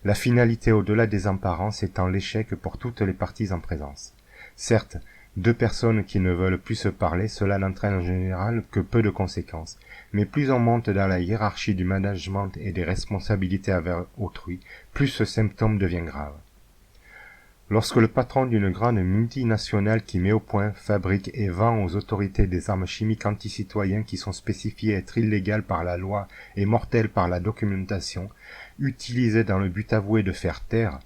Speaker 1: la finalité au-delà des apparences étant l'échec pour toutes les parties en présence. Certes, deux personnes qui ne veulent plus se parler, cela n'entraîne en général que peu de conséquences, mais plus on monte dans la hiérarchie du management et des responsabilités envers autrui, plus ce symptôme devient grave. Lorsque le patron d'une grande multinationale qui met au point, fabrique et vend aux autorités des armes chimiques anti-citoyens qui sont spécifiées être illégales par la loi et mortelles par la documentation, utilisées dans le but avoué de faire taire,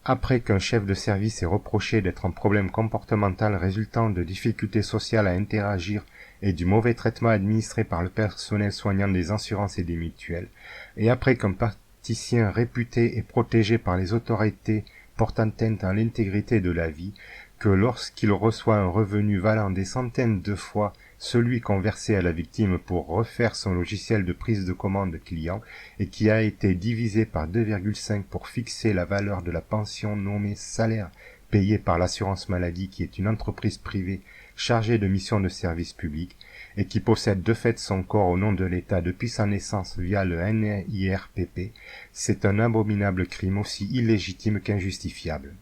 Speaker 1: après qu'un chef de service ait reproché d'être un problème comportemental résultant de difficultés sociales à interagir et du mauvais traitement administré par le personnel soignant des assurances et des mutuelles, et après qu'un praticien réputé et protégé par les autorités porte atteinte à l'intégrité de la vie, que lorsqu'il reçoit un revenu valant des centaines de fois celui qu'on versait à la victime pour refaire son logiciel de prise de commande client et qui a été divisé par 2,5 pour fixer la valeur de la pension nommée salaire payée par l'assurance maladie qui est une entreprise privée chargée de missions de service public et qui possède de fait son corps au nom de l'État depuis sa naissance via le NIRPP, c'est un abominable crime aussi illégitime qu'injustifiable.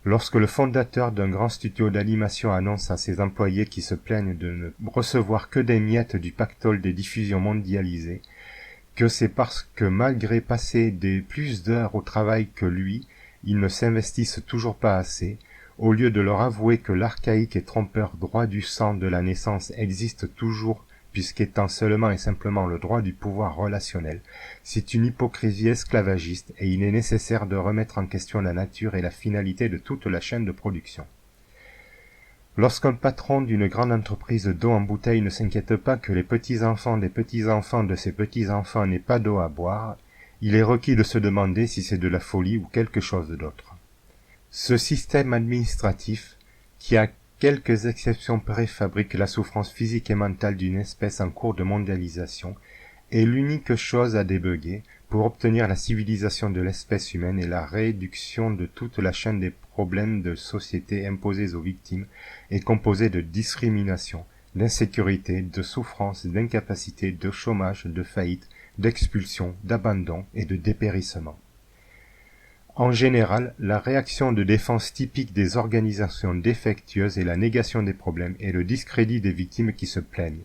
Speaker 1: Lorsque le fondateur d'un grand studio d'animation annonce à ses employés qui se plaignent de ne recevoir que des miettes du pactole des diffusions mondialisées, que c'est parce que malgré passer des plus d'heures au travail que lui, ils ne s'investissent toujours pas assez, au lieu de leur avouer que l'archaïque et trompeur droit du sang de la naissance existe toujours puisqu'étant seulement et simplement le droit du pouvoir relationnel, c'est une hypocrisie esclavagiste et il est nécessaire de remettre en question la nature et la finalité de toute la chaîne de production. Lorsqu'un patron d'une grande entreprise d'eau en bouteille ne s'inquiète pas que les petits-enfants des petits-enfants de ses petits-enfants n'aient pas d'eau à boire, il est requis de se demander si c'est de la folie ou quelque chose d'autre. Ce système administratif, qui à quelques exceptions près fabrique la souffrance physique et mentale d'une espèce en cours de mondialisation, est l'unique chose à débugger pour obtenir la civilisation de l'espèce humaine et la réduction de toute la chaîne des problèmes de société imposés aux victimes et composés de discrimination, d'insécurité, de souffrance, d'incapacité, de chômage, de faillite, d'expulsion, d'abandon et de dépérissement. En général, la réaction de défense typique des organisations défectueuses est la négation des problèmes et le discrédit des victimes qui se plaignent,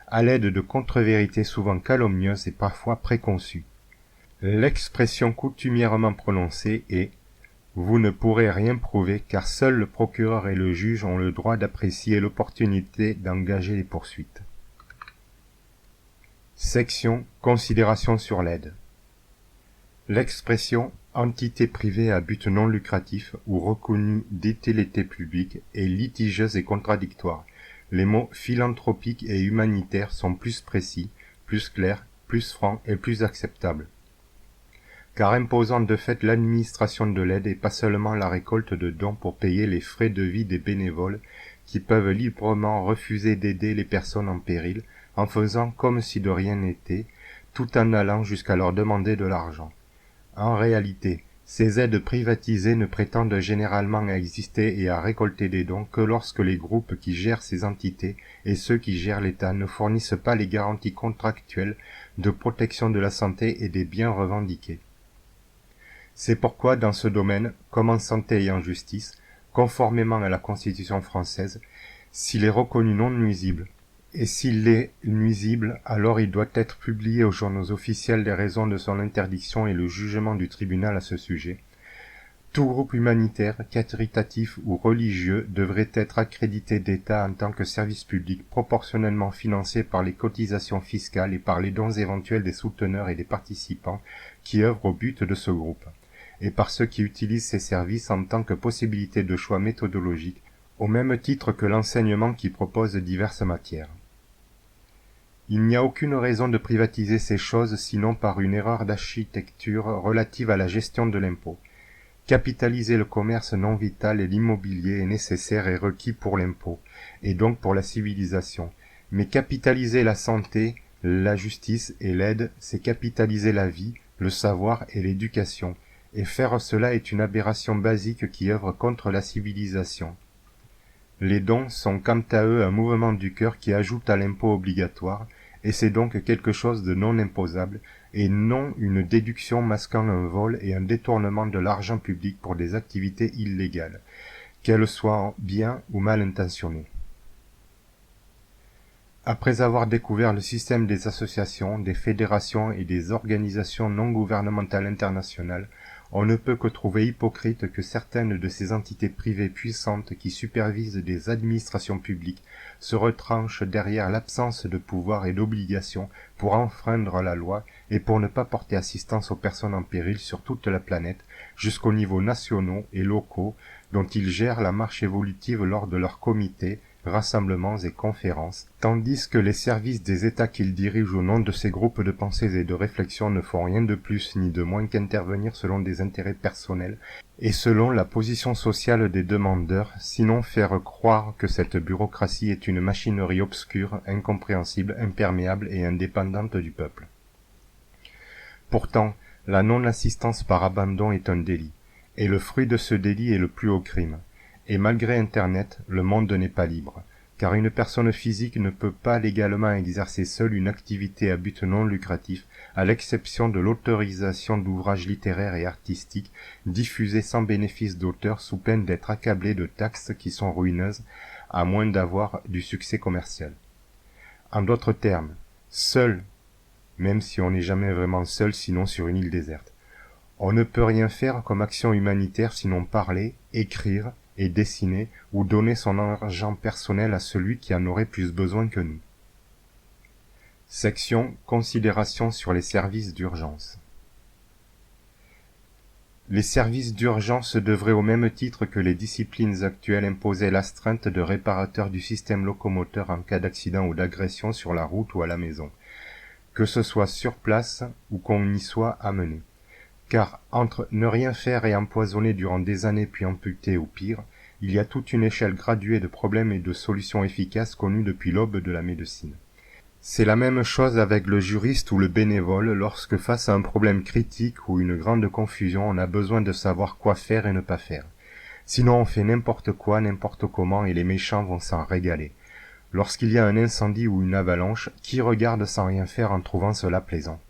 Speaker 1: à l'aide de contre-vérités souvent calomnieuses et parfois préconçues. L'expression coutumièrement prononcée est « Vous ne pourrez rien prouver car seul le procureur et le juge ont le droit d'apprécier l'opportunité d'engager les poursuites. » Section Considération sur l'aide. L'expression « entité privée à but non lucratif ou reconnue d'utilité publique » est litigieuse et contradictoire. Les mots philanthropique et humanitaire sont plus précis, plus clairs, plus francs et plus acceptables, car imposant de fait l'administration de l'aide et pas seulement la récolte de dons pour payer les frais de vie des bénévoles qui peuvent librement refuser d'aider les personnes en péril en faisant comme si de rien n'était, tout en allant jusqu'à leur demander de l'argent. En réalité, ces aides privatisées ne prétendent généralement à exister et à récolter des dons que lorsque les groupes qui gèrent ces entités et ceux qui gèrent l'État ne fournissent pas les garanties contractuelles de protection de la santé et des biens revendiqués. C'est pourquoi dans ce domaine, comme en santé et en justice, conformément à la Constitution française, s'il est reconnu non nuisible, et s'il est nuisible, alors il doit être publié aux journaux officiels les raisons de son interdiction et le jugement du tribunal à ce sujet. Tout groupe humanitaire, caritatif ou religieux devrait être accrédité d'État en tant que service public proportionnellement financé par les cotisations fiscales et par les dons éventuels des souteneurs et des participants qui œuvrent au but de ce groupe, et par ceux qui utilisent ces services en tant que possibilité de choix méthodologique, au même titre que l'enseignement qui propose diverses matières. Il n'y a aucune raison de privatiser ces choses sinon par une erreur d'architecture relative à la gestion de l'impôt. Capitaliser le commerce non vital et l'immobilier est nécessaire et requis pour l'impôt, et donc pour la civilisation. Mais capitaliser la santé, la justice et l'aide, c'est capitaliser la vie, le savoir et l'éducation, et faire cela est une aberration basique qui œuvre contre la civilisation. Les dons sont quant à eux un mouvement du cœur qui ajoute à l'impôt obligatoire, et c'est donc quelque chose de non imposable, et non une déduction masquant un vol et un détournement de l'argent public pour des activités illégales, qu'elles soient bien ou mal intentionnées. Après avoir découvert le système des associations, des fédérations et des organisations non gouvernementales internationales, on ne peut que trouver hypocrite que certaines de ces entités privées puissantes qui supervisent des administrations publiques se retranchent derrière l'absence de pouvoir et d'obligation pour enfreindre la loi et pour ne pas porter assistance aux personnes en péril sur toute la planète, jusqu'aux niveaux nationaux et locaux dont ils gèrent la marche évolutive lors de leurs comités, rassemblements et conférences, tandis que les services des États qu'ils dirigent au nom de ces groupes de pensées et de réflexion ne font rien de plus ni de moins qu'intervenir selon des intérêts personnels et selon la position sociale des demandeurs, sinon faire croire que cette bureaucratie est une machinerie obscure, incompréhensible, imperméable et indépendante du peuple. Pourtant, la non-assistance par abandon est un délit, et le fruit de ce délit est le plus haut crime. Et malgré Internet, le monde n'est pas libre, car une personne physique ne peut pas légalement exercer seule une activité à but non lucratif, à l'exception de l'autorisation d'ouvrages littéraires et artistiques diffusés sans bénéfice d'auteur sous peine d'être accablé de taxes qui sont ruineuses, à moins d'avoir du succès commercial. En d'autres termes, seul, même si on n'est jamais vraiment seul sinon sur une île déserte, on ne peut rien faire comme action humanitaire sinon parler, écrire, et dessiner ou donner son argent personnel à celui qui en aurait plus besoin que nous. Section Considération sur les services d'urgence. Les services d'urgence devraient au même titre que les disciplines actuelles imposer l'astreinte de réparateurs du système locomoteur en cas d'accident ou d'agression sur la route ou à la maison. que ce soit sur place ou qu'on y soit amené. Car entre ne rien faire et empoisonner durant des années puis amputer ou pire, il y a toute une échelle graduée de problèmes et de solutions efficaces connues depuis l'aube de la médecine. C'est la même chose avec le juriste ou le bénévole lorsque face à un problème critique ou une grande confusion, on a besoin de savoir quoi faire et ne pas faire. Sinon on fait n'importe quoi, n'importe comment et les méchants vont s'en régaler. Lorsqu'il y a un incendie ou une avalanche, qui regarde sans rien faire en trouvant cela plaisant?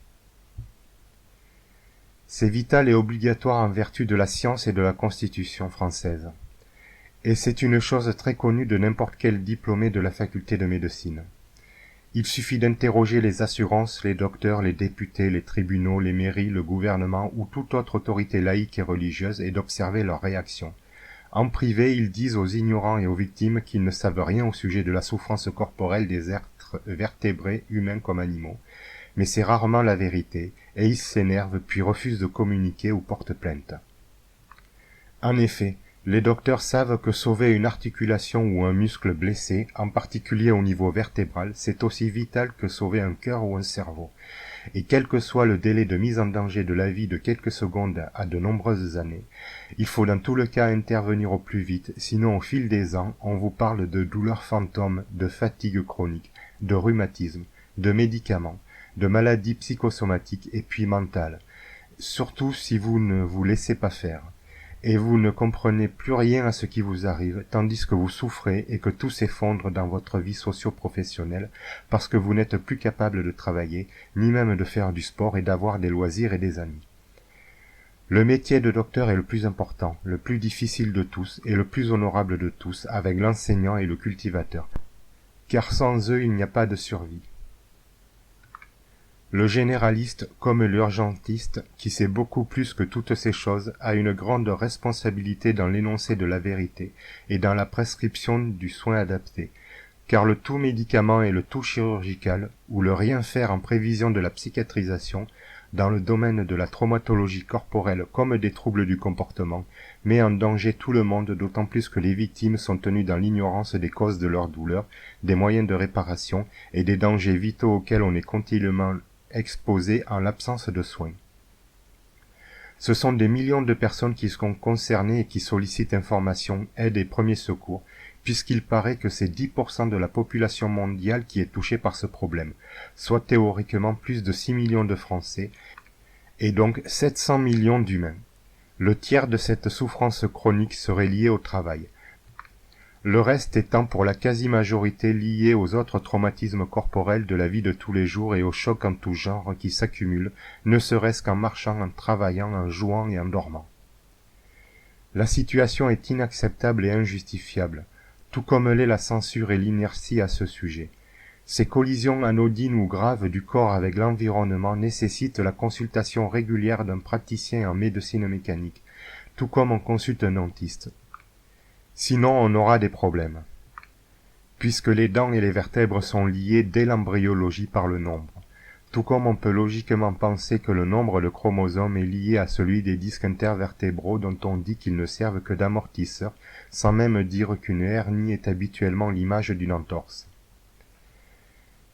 Speaker 1: C'est vital et obligatoire en vertu de la science et de la Constitution française. Et c'est une chose très connue de n'importe quel diplômé de la faculté de médecine. Il suffit d'interroger les assurances, les docteurs, les députés, les tribunaux, les mairies, le gouvernement ou toute autre autorité laïque et religieuse et d'observer leurs réactions. En privé, ils disent aux ignorants et aux victimes qu'ils ne savent rien au sujet de la souffrance corporelle des êtres vertébrés, humains comme animaux, mais c'est rarement la vérité, et ils s'énervent puis refusent de communiquer ou portent plainte. En effet, les docteurs savent que sauver une articulation ou un muscle blessé, en particulier au niveau vertébral, c'est aussi vital que sauver un cœur ou un cerveau. Et quel que soit le délai de mise en danger de la vie de quelques secondes à de nombreuses années, il faut dans tout le cas intervenir au plus vite, sinon au fil des ans, on vous parle de douleurs fantômes, de fatigue chronique, de rhumatisme, de médicaments, de maladies psychosomatiques et puis mentales, surtout si vous ne vous laissez pas faire. Et vous ne comprenez plus rien à ce qui vous arrive, tandis que vous souffrez et que tout s'effondre dans votre vie socio-professionnelle, parce que vous n'êtes plus capable de travailler, ni même de faire du sport et d'avoir des loisirs et des amis. Le métier de docteur est le plus important, le plus difficile de tous et le plus honorable de tous, avec l'enseignant et le cultivateur, car sans eux il n'y a pas de survie. Le généraliste, comme l'urgentiste, qui sait beaucoup plus que toutes ces choses, a une grande responsabilité dans l'énoncé de la vérité et dans la prescription du soin adapté, car le tout médicament et le tout chirurgical, ou le rien faire en prévision de la psychiatrisation, dans le domaine de la traumatologie corporelle comme des troubles du comportement, met en danger tout le monde, d'autant plus que les victimes sont tenues dans l'ignorance des causes de leur douleur, des moyens de réparation et des dangers vitaux auxquels on est continuellement exposés en l'absence de soins. Ce sont des millions de personnes qui sont concernées et qui sollicitent information, aide et premiers secours, puisqu'il paraît que c'est 10% de la population mondiale qui est touchée par ce problème, soit théoriquement plus de 6 millions de Français, et donc 700 millions d'humains. Le tiers de cette souffrance chronique serait lié au travail. Le reste étant pour la quasi-majorité lié aux autres traumatismes corporels de la vie de tous les jours et aux chocs en tout genre qui s'accumulent, ne serait-ce qu'en marchant, en travaillant, en jouant et en dormant. La situation est inacceptable et injustifiable, tout comme l'est la censure et l'inertie à ce sujet. Ces collisions anodines ou graves du corps avec l'environnement nécessitent la consultation régulière d'un praticien en médecine mécanique, tout comme on consulte un dentiste. Sinon on aura des problèmes, puisque les dents et les vertèbres sont liées dès l'embryologie par le nombre, tout comme on peut logiquement penser que le nombre de chromosomes est lié à celui des disques intervertébraux dont on dit qu'ils ne servent que d'amortisseurs, sans même dire qu'une hernie est habituellement l'image d'une entorse.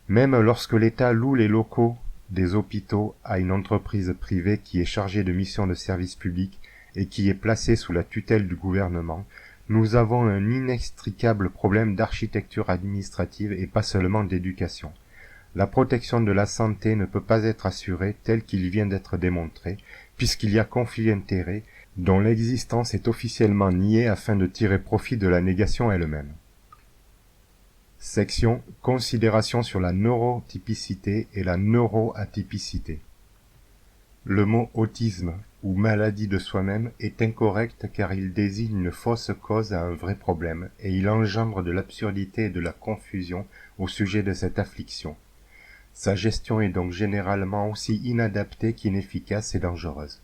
Speaker 1: Même lorsque l'État loue les locaux des hôpitaux à une entreprise privée qui est chargée de missions de service public et qui est placée sous la tutelle du gouvernement, nous avons un inextricable problème d'architecture administrative et pas seulement d'éducation. La protection de la santé ne peut pas être assurée tel qu'il vient d'être démontré, puisqu'il y a conflit d'intérêts dont l'existence est officiellement niée afin de tirer profit de la négation elle-même. Section Considération sur la neurotypicité et la neuroatypicité. Le mot autisme ou maladie de soi-même est incorrect car il désigne une fausse cause à un vrai problème et il engendre de l'absurdité et de la confusion au sujet de cette affliction. Sa gestion est donc généralement aussi inadaptée qu'inefficace et dangereuse.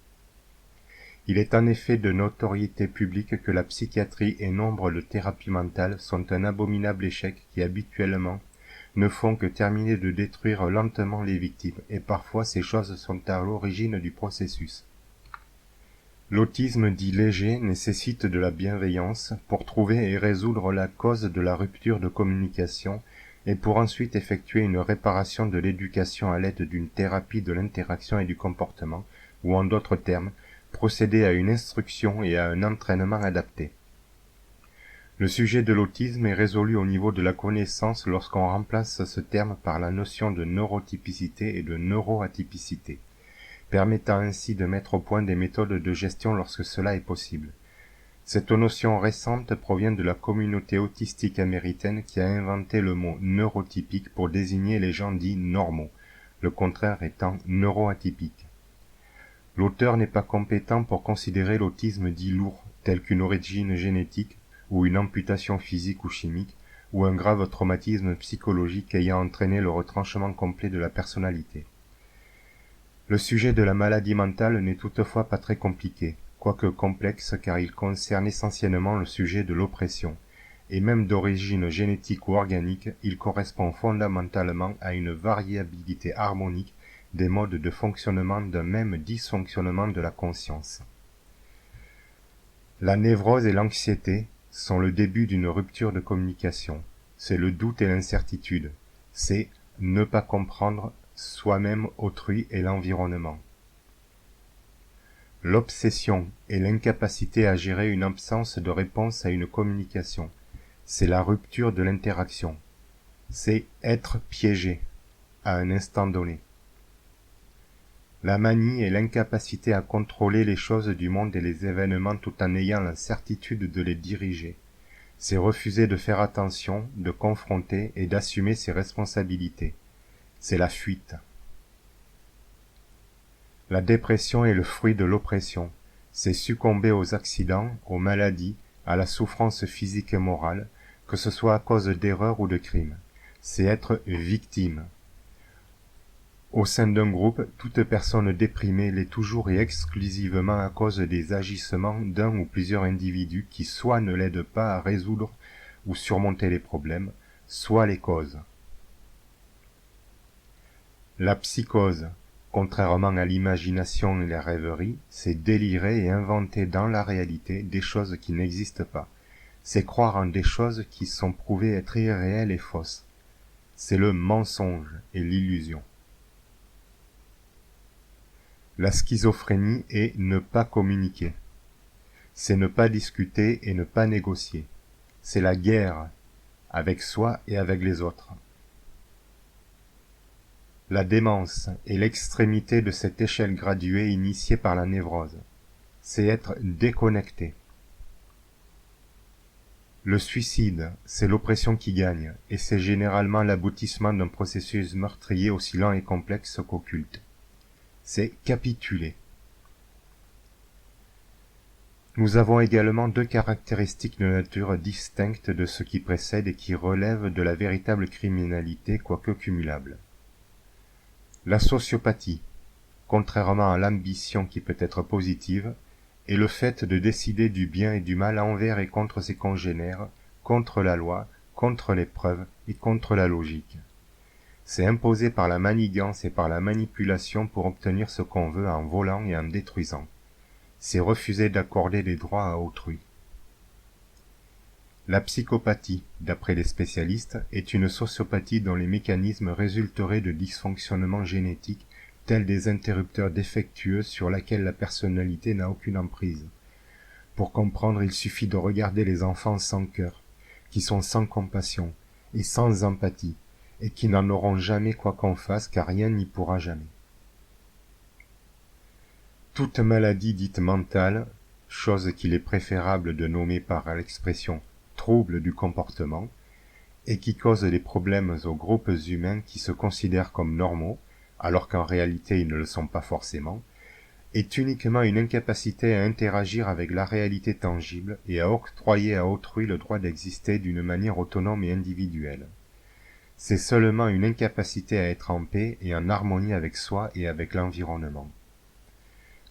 Speaker 1: Il est en effet de notoriété publique que la psychiatrie et nombre de thérapies mentales sont un abominable échec qui habituellement ne font que terminer de détruire lentement les victimes, et parfois ces choses sont à l'origine du processus. L'autisme dit léger nécessite de la bienveillance pour trouver et résoudre la cause de la rupture de communication et pour ensuite effectuer une réparation de l'éducation à l'aide d'une thérapie de l'interaction et du comportement, ou en d'autres termes, procéder à une instruction et à un entraînement adapté. Le sujet de l'autisme est résolu au niveau de la connaissance lorsqu'on remplace ce terme par la notion de neurotypicité et de neuroatypicité, permettant ainsi de mettre au point des méthodes de gestion lorsque cela est possible. Cette notion récente provient de la communauté autistique américaine qui a inventé le mot neurotypique pour désigner les gens dits normaux, le contraire étant neuroatypique. L'auteur n'est pas compétent pour considérer l'autisme dit lourd, tel qu'une origine génétique, ou une amputation physique ou chimique, ou un grave traumatisme psychologique ayant entraîné le retranchement complet de la personnalité. Le sujet de la maladie mentale n'est toutefois pas très compliqué, quoique complexe car il concerne essentiellement le sujet de l'oppression, et même d'origine génétique ou organique, il correspond fondamentalement à une variabilité harmonique des modes de fonctionnement d'un même dysfonctionnement de la conscience. La névrose et l'anxiété sont le début d'une rupture de communication. C'est le doute et l'incertitude. C'est ne pas comprendre soi-même, autrui et l'environnement. L'obsession est l'incapacité à gérer une absence de réponse à une communication. C'est la rupture de l'interaction. C'est être piégé à un instant donné. La manie est l'incapacité à contrôler les choses du monde et les événements tout en ayant la certitude de les diriger. C'est refuser de faire attention, de confronter et d'assumer ses responsabilités. C'est la fuite. La dépression est le fruit de l'oppression. C'est succomber aux accidents, aux maladies, à la souffrance physique et morale, que ce soit à cause d'erreurs ou de crimes. C'est être victime. Au sein d'un groupe, toute personne déprimée l'est toujours et exclusivement à cause des agissements d'un ou plusieurs individus qui soit ne l'aident pas à résoudre ou surmonter les problèmes, soit les causent. La psychose, contrairement à l'imagination et la rêverie, c'est délirer et inventer dans la réalité des choses qui n'existent pas. C'est croire en des choses qui sont prouvées être irréelles et fausses. C'est le mensonge et l'illusion. La schizophrénie est ne pas communiquer. C'est ne pas discuter et ne pas négocier. C'est la guerre avec soi et avec les autres. La démence est l'extrémité de cette échelle graduée initiée par la névrose. C'est être déconnecté. Le suicide, c'est l'oppression qui gagne, et c'est généralement l'aboutissement d'un processus meurtrier aussi lent et complexe qu'occulte. C'est capituler. Nous avons également deux caractéristiques de nature distinctes de ce qui précède et qui relèvent de la véritable criminalité, quoique cumulable. La sociopathie, contrairement à l'ambition qui peut être positive, est le fait de décider du bien et du mal envers et contre ses congénères, contre la loi, contre les preuves et contre la logique. C'est imposé par la manigance et par la manipulation pour obtenir ce qu'on veut en volant et en détruisant. C'est refuser d'accorder des droits à autrui. La psychopathie, d'après les spécialistes, est une sociopathie dont les mécanismes résulteraient de dysfonctionnements génétiques tels des interrupteurs défectueux sur lesquels la personnalité n'a aucune emprise. Pour comprendre, il suffit de regarder les enfants sans cœur, qui sont sans compassion et sans empathie, et qui n'en auront jamais quoi qu'on fasse car rien n'y pourra jamais. Toute maladie dite mentale, chose qu'il est préférable de nommer par l'expression trouble du comportement, et qui cause des problèmes aux groupes humains qui se considèrent comme normaux, alors qu'en réalité ils ne le sont pas forcément, est uniquement une incapacité à interagir avec la réalité tangible et à octroyer à autrui le droit d'exister d'une manière autonome et individuelle. C'est seulement une incapacité à être en paix et en harmonie avec soi et avec l'environnement.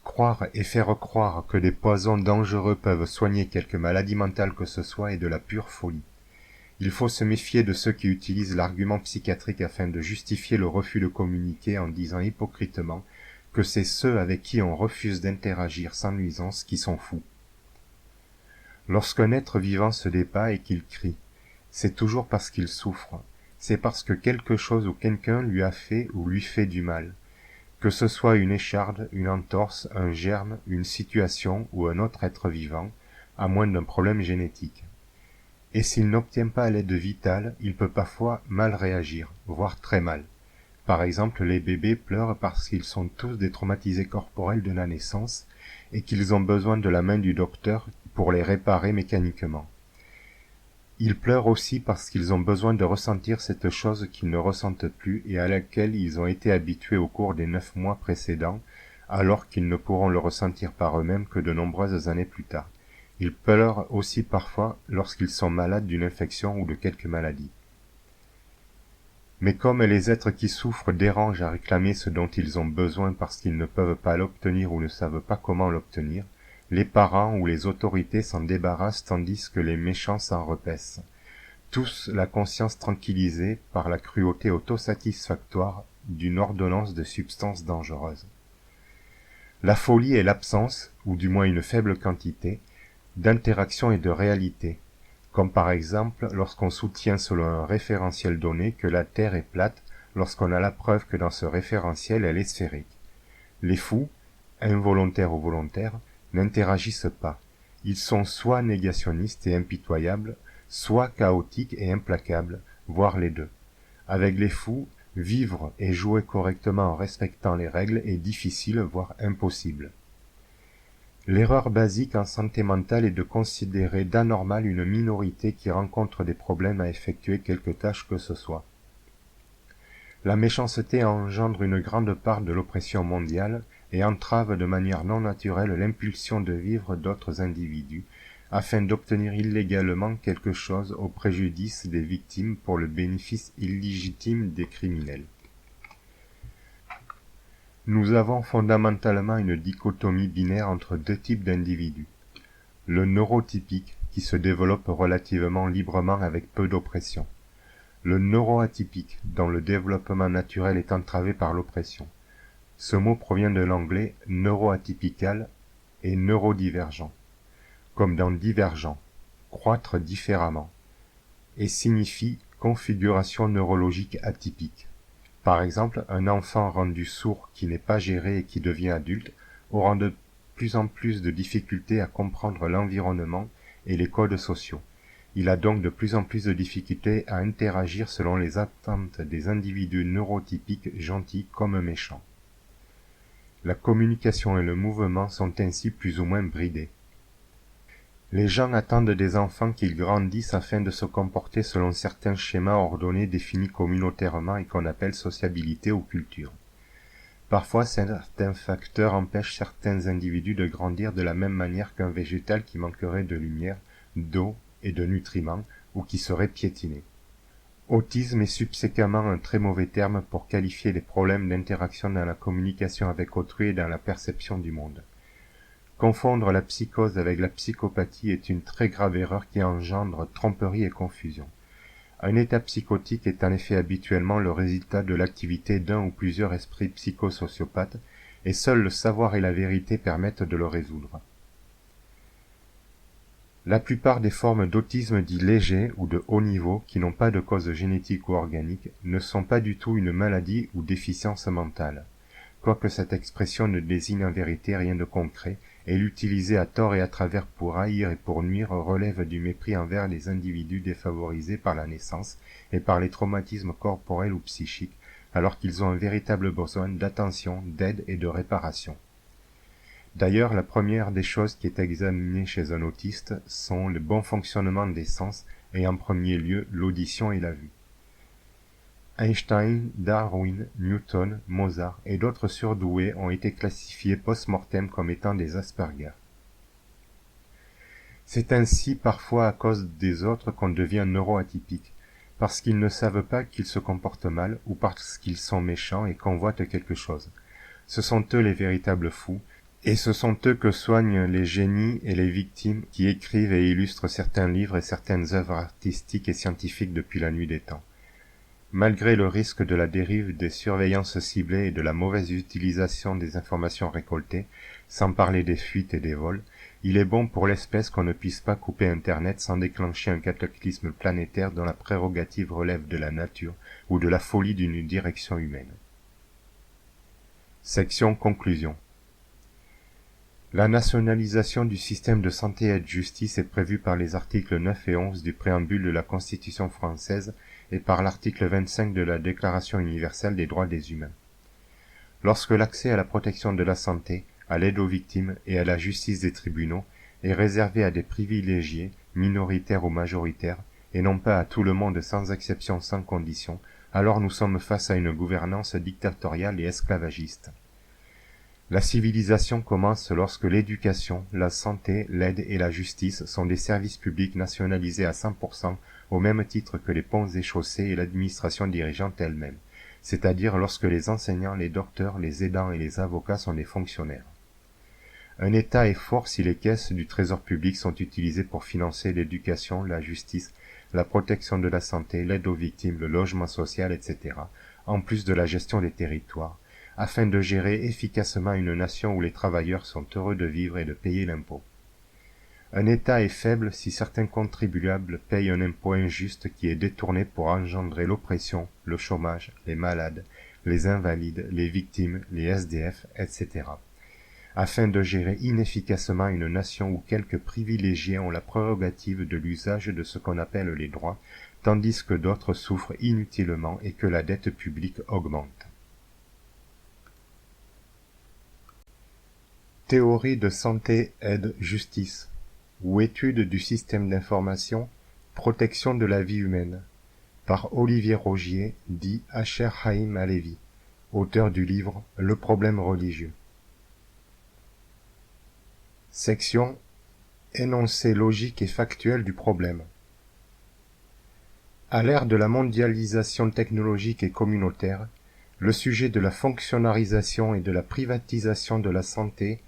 Speaker 1: Croire et faire croire que des poisons dangereux peuvent soigner quelque maladie mentale que ce soit est de la pure folie. Il faut se méfier de ceux qui utilisent l'argument psychiatrique afin de justifier le refus de communiquer en disant hypocritement que c'est ceux avec qui on refuse d'interagir sans nuisance qui sont fous. Lorsqu'un être vivant se débat et qu'il crie, c'est toujours parce qu'il souffre, c'est parce que quelque chose ou quelqu'un lui a fait ou lui fait du mal, que ce soit une écharde, une entorse, un germe, une situation ou un autre être vivant, à moins d'un problème génétique. Et s'il n'obtient pas l'aide vitale, il peut parfois mal réagir, voire très mal. Par exemple, les bébés pleurent parce qu'ils sont tous détraumatisés corporels de la naissance et qu'ils ont besoin de la main du docteur pour les réparer mécaniquement. Ils pleurent aussi parce qu'ils ont besoin de ressentir cette chose qu'ils ne ressentent plus et à laquelle ils ont été habitués au cours des 9 mois précédents, alors qu'ils ne pourront le ressentir par eux-mêmes que de nombreuses années plus tard. Ils pleurent aussi parfois lorsqu'ils sont malades d'une infection ou de quelque maladie. Mais comme les êtres qui souffrent dérangent à réclamer ce dont ils ont besoin parce qu'ils ne peuvent pas l'obtenir ou ne savent pas comment l'obtenir, les parents ou les autorités s'en débarrassent tandis que les méchants s'en repaissent, tous la conscience tranquillisée par la cruauté autosatisfactoire d'une ordonnance de substances dangereuses. La folie est l'absence, ou du moins une faible quantité, d'interaction et de réalité, comme par exemple lorsqu'on soutient selon un référentiel donné que la Terre est plate lorsqu'on a la preuve que dans ce référentiel elle est sphérique. Les fous, involontaires ou volontaires, n'interagissent pas. Ils sont soit négationnistes et impitoyables, soit chaotiques et implacables, voire les deux. Avec les fous, vivre et jouer correctement en respectant les règles est difficile, voire impossible. L'erreur basique en santé mentale est de considérer d'anormal une minorité qui rencontre des problèmes à effectuer quelque tâche que ce soit. La méchanceté engendre une grande part de l'oppression mondiale et entrave de manière non naturelle l'impulsion de vivre d'autres individus, afin d'obtenir illégalement quelque chose au préjudice des victimes pour le bénéfice illégitime des criminels. Nous avons fondamentalement une dichotomie binaire entre deux types d'individus. Le neurotypique, qui se développe relativement librement avec peu d'oppression. Le neuroatypique, dont le développement naturel est entravé par l'oppression. Ce mot provient de l'anglais neuroatypical et neurodivergent, comme dans divergent, croître différemment, et signifie configuration neurologique atypique. Par exemple, un enfant rendu sourd qui n'est pas géré et qui devient adulte aura de plus en plus de difficultés à comprendre l'environnement et les codes sociaux. Il a donc de plus en plus de difficultés à interagir selon les attentes des individus neurotypiques gentils comme méchants. La communication et le mouvement sont ainsi plus ou moins bridés. Les gens attendent des enfants qu'ils grandissent afin de se comporter selon certains schémas ordonnés définis communautairement et qu'on appelle sociabilité ou culture. Parfois, certains facteurs empêchent certains individus de grandir de la même manière qu'un végétal qui manquerait de lumière, d'eau et de nutriments ou qui serait piétiné. Autisme est subséquemment un très mauvais terme pour qualifier les problèmes d'interaction dans la communication avec autrui et dans la perception du monde. Confondre la psychose avec la psychopathie est une très grave erreur qui engendre tromperie et confusion. Un état psychotique est en effet habituellement le résultat de l'activité d'un ou plusieurs esprits psychosociopathes, et seul le savoir et la vérité permettent de le résoudre. La plupart des formes d'autisme dit léger ou de haut niveau, qui n'ont pas de cause génétique ou organique, ne sont pas du tout une maladie ou déficience mentale. Quoique cette expression ne désigne en vérité rien de concret, et l'utiliser à tort et à travers pour haïr et pour nuire relève du mépris envers les individus défavorisés par la naissance et par les traumatismes corporels ou psychiques, alors qu'ils ont un véritable besoin d'attention, d'aide et de réparation. D'ailleurs, la première des choses qui est examinée chez un autiste sont le bon fonctionnement des sens et en premier lieu l'audition et la vue. Einstein, Darwin, Newton, Mozart et d'autres surdoués ont été classifiés post-mortem comme étant des Asperger. C'est ainsi parfois à cause des autres qu'on devient neuroatypique, parce qu'ils ne savent pas qu'ils se comportent mal ou parce qu'ils sont méchants et convoitent quelque chose. Ce sont eux les véritables fous, et ce sont eux que soignent les génies et les victimes qui écrivent et illustrent certains livres et certaines œuvres artistiques et scientifiques depuis la nuit des temps. Malgré le risque de la dérive des surveillances ciblées et de la mauvaise utilisation des informations récoltées, sans parler des fuites et des vols, il est bon pour l'espèce qu'on ne puisse pas couper Internet sans déclencher un cataclysme planétaire dont la prérogative relève de la nature ou de la folie d'une direction humaine. Section Conclusion. La nationalisation du système de santé et de justice est prévue par les articles 9 et 11 du préambule de la Constitution française et par l'article 25 de la Déclaration universelle des droits des humains. Lorsque l'accès à la protection de la santé, à l'aide aux victimes et à la justice des tribunaux est réservé à des privilégiés, minoritaires ou majoritaires, et non pas à tout le monde sans exception, sans condition, alors nous sommes face à une gouvernance dictatoriale et esclavagiste. La civilisation commence lorsque l'éducation, la santé, l'aide et la justice sont des services publics nationalisés à 100% au même titre que les ponts et chaussées et l'administration dirigeante elle-même, c'est-à-dire lorsque les enseignants, les docteurs, les aidants et les avocats sont des fonctionnaires. Un État est fort si les caisses du trésor public sont utilisées pour financer l'éducation, la justice, la protection de la santé, l'aide aux victimes, le logement social, etc., en plus de la gestion des territoires, afin de gérer efficacement une nation où les travailleurs sont heureux de vivre et de payer l'impôt. Un État est faible si certains contribuables payent un impôt injuste qui est détourné pour engendrer l'oppression, le chômage, les malades, les invalides, les victimes, les SDF, etc., afin de gérer inefficacement une nation où quelques privilégiés ont la prérogative de l'usage de ce qu'on appelle les droits, tandis que d'autres souffrent inutilement et que la dette publique augmente. Théorie de santé, aide, justice, ou étude du système d'information, protection de la vie humaine, par Olivier Rogier, dit Asher Haïm Alevi, auteur du livre Le problème religieux. Section Énoncé logique et factuel du problème. À l'ère de la mondialisation technologique et communautaire, le sujet de la fonctionnalisation et de la privatisation de la santé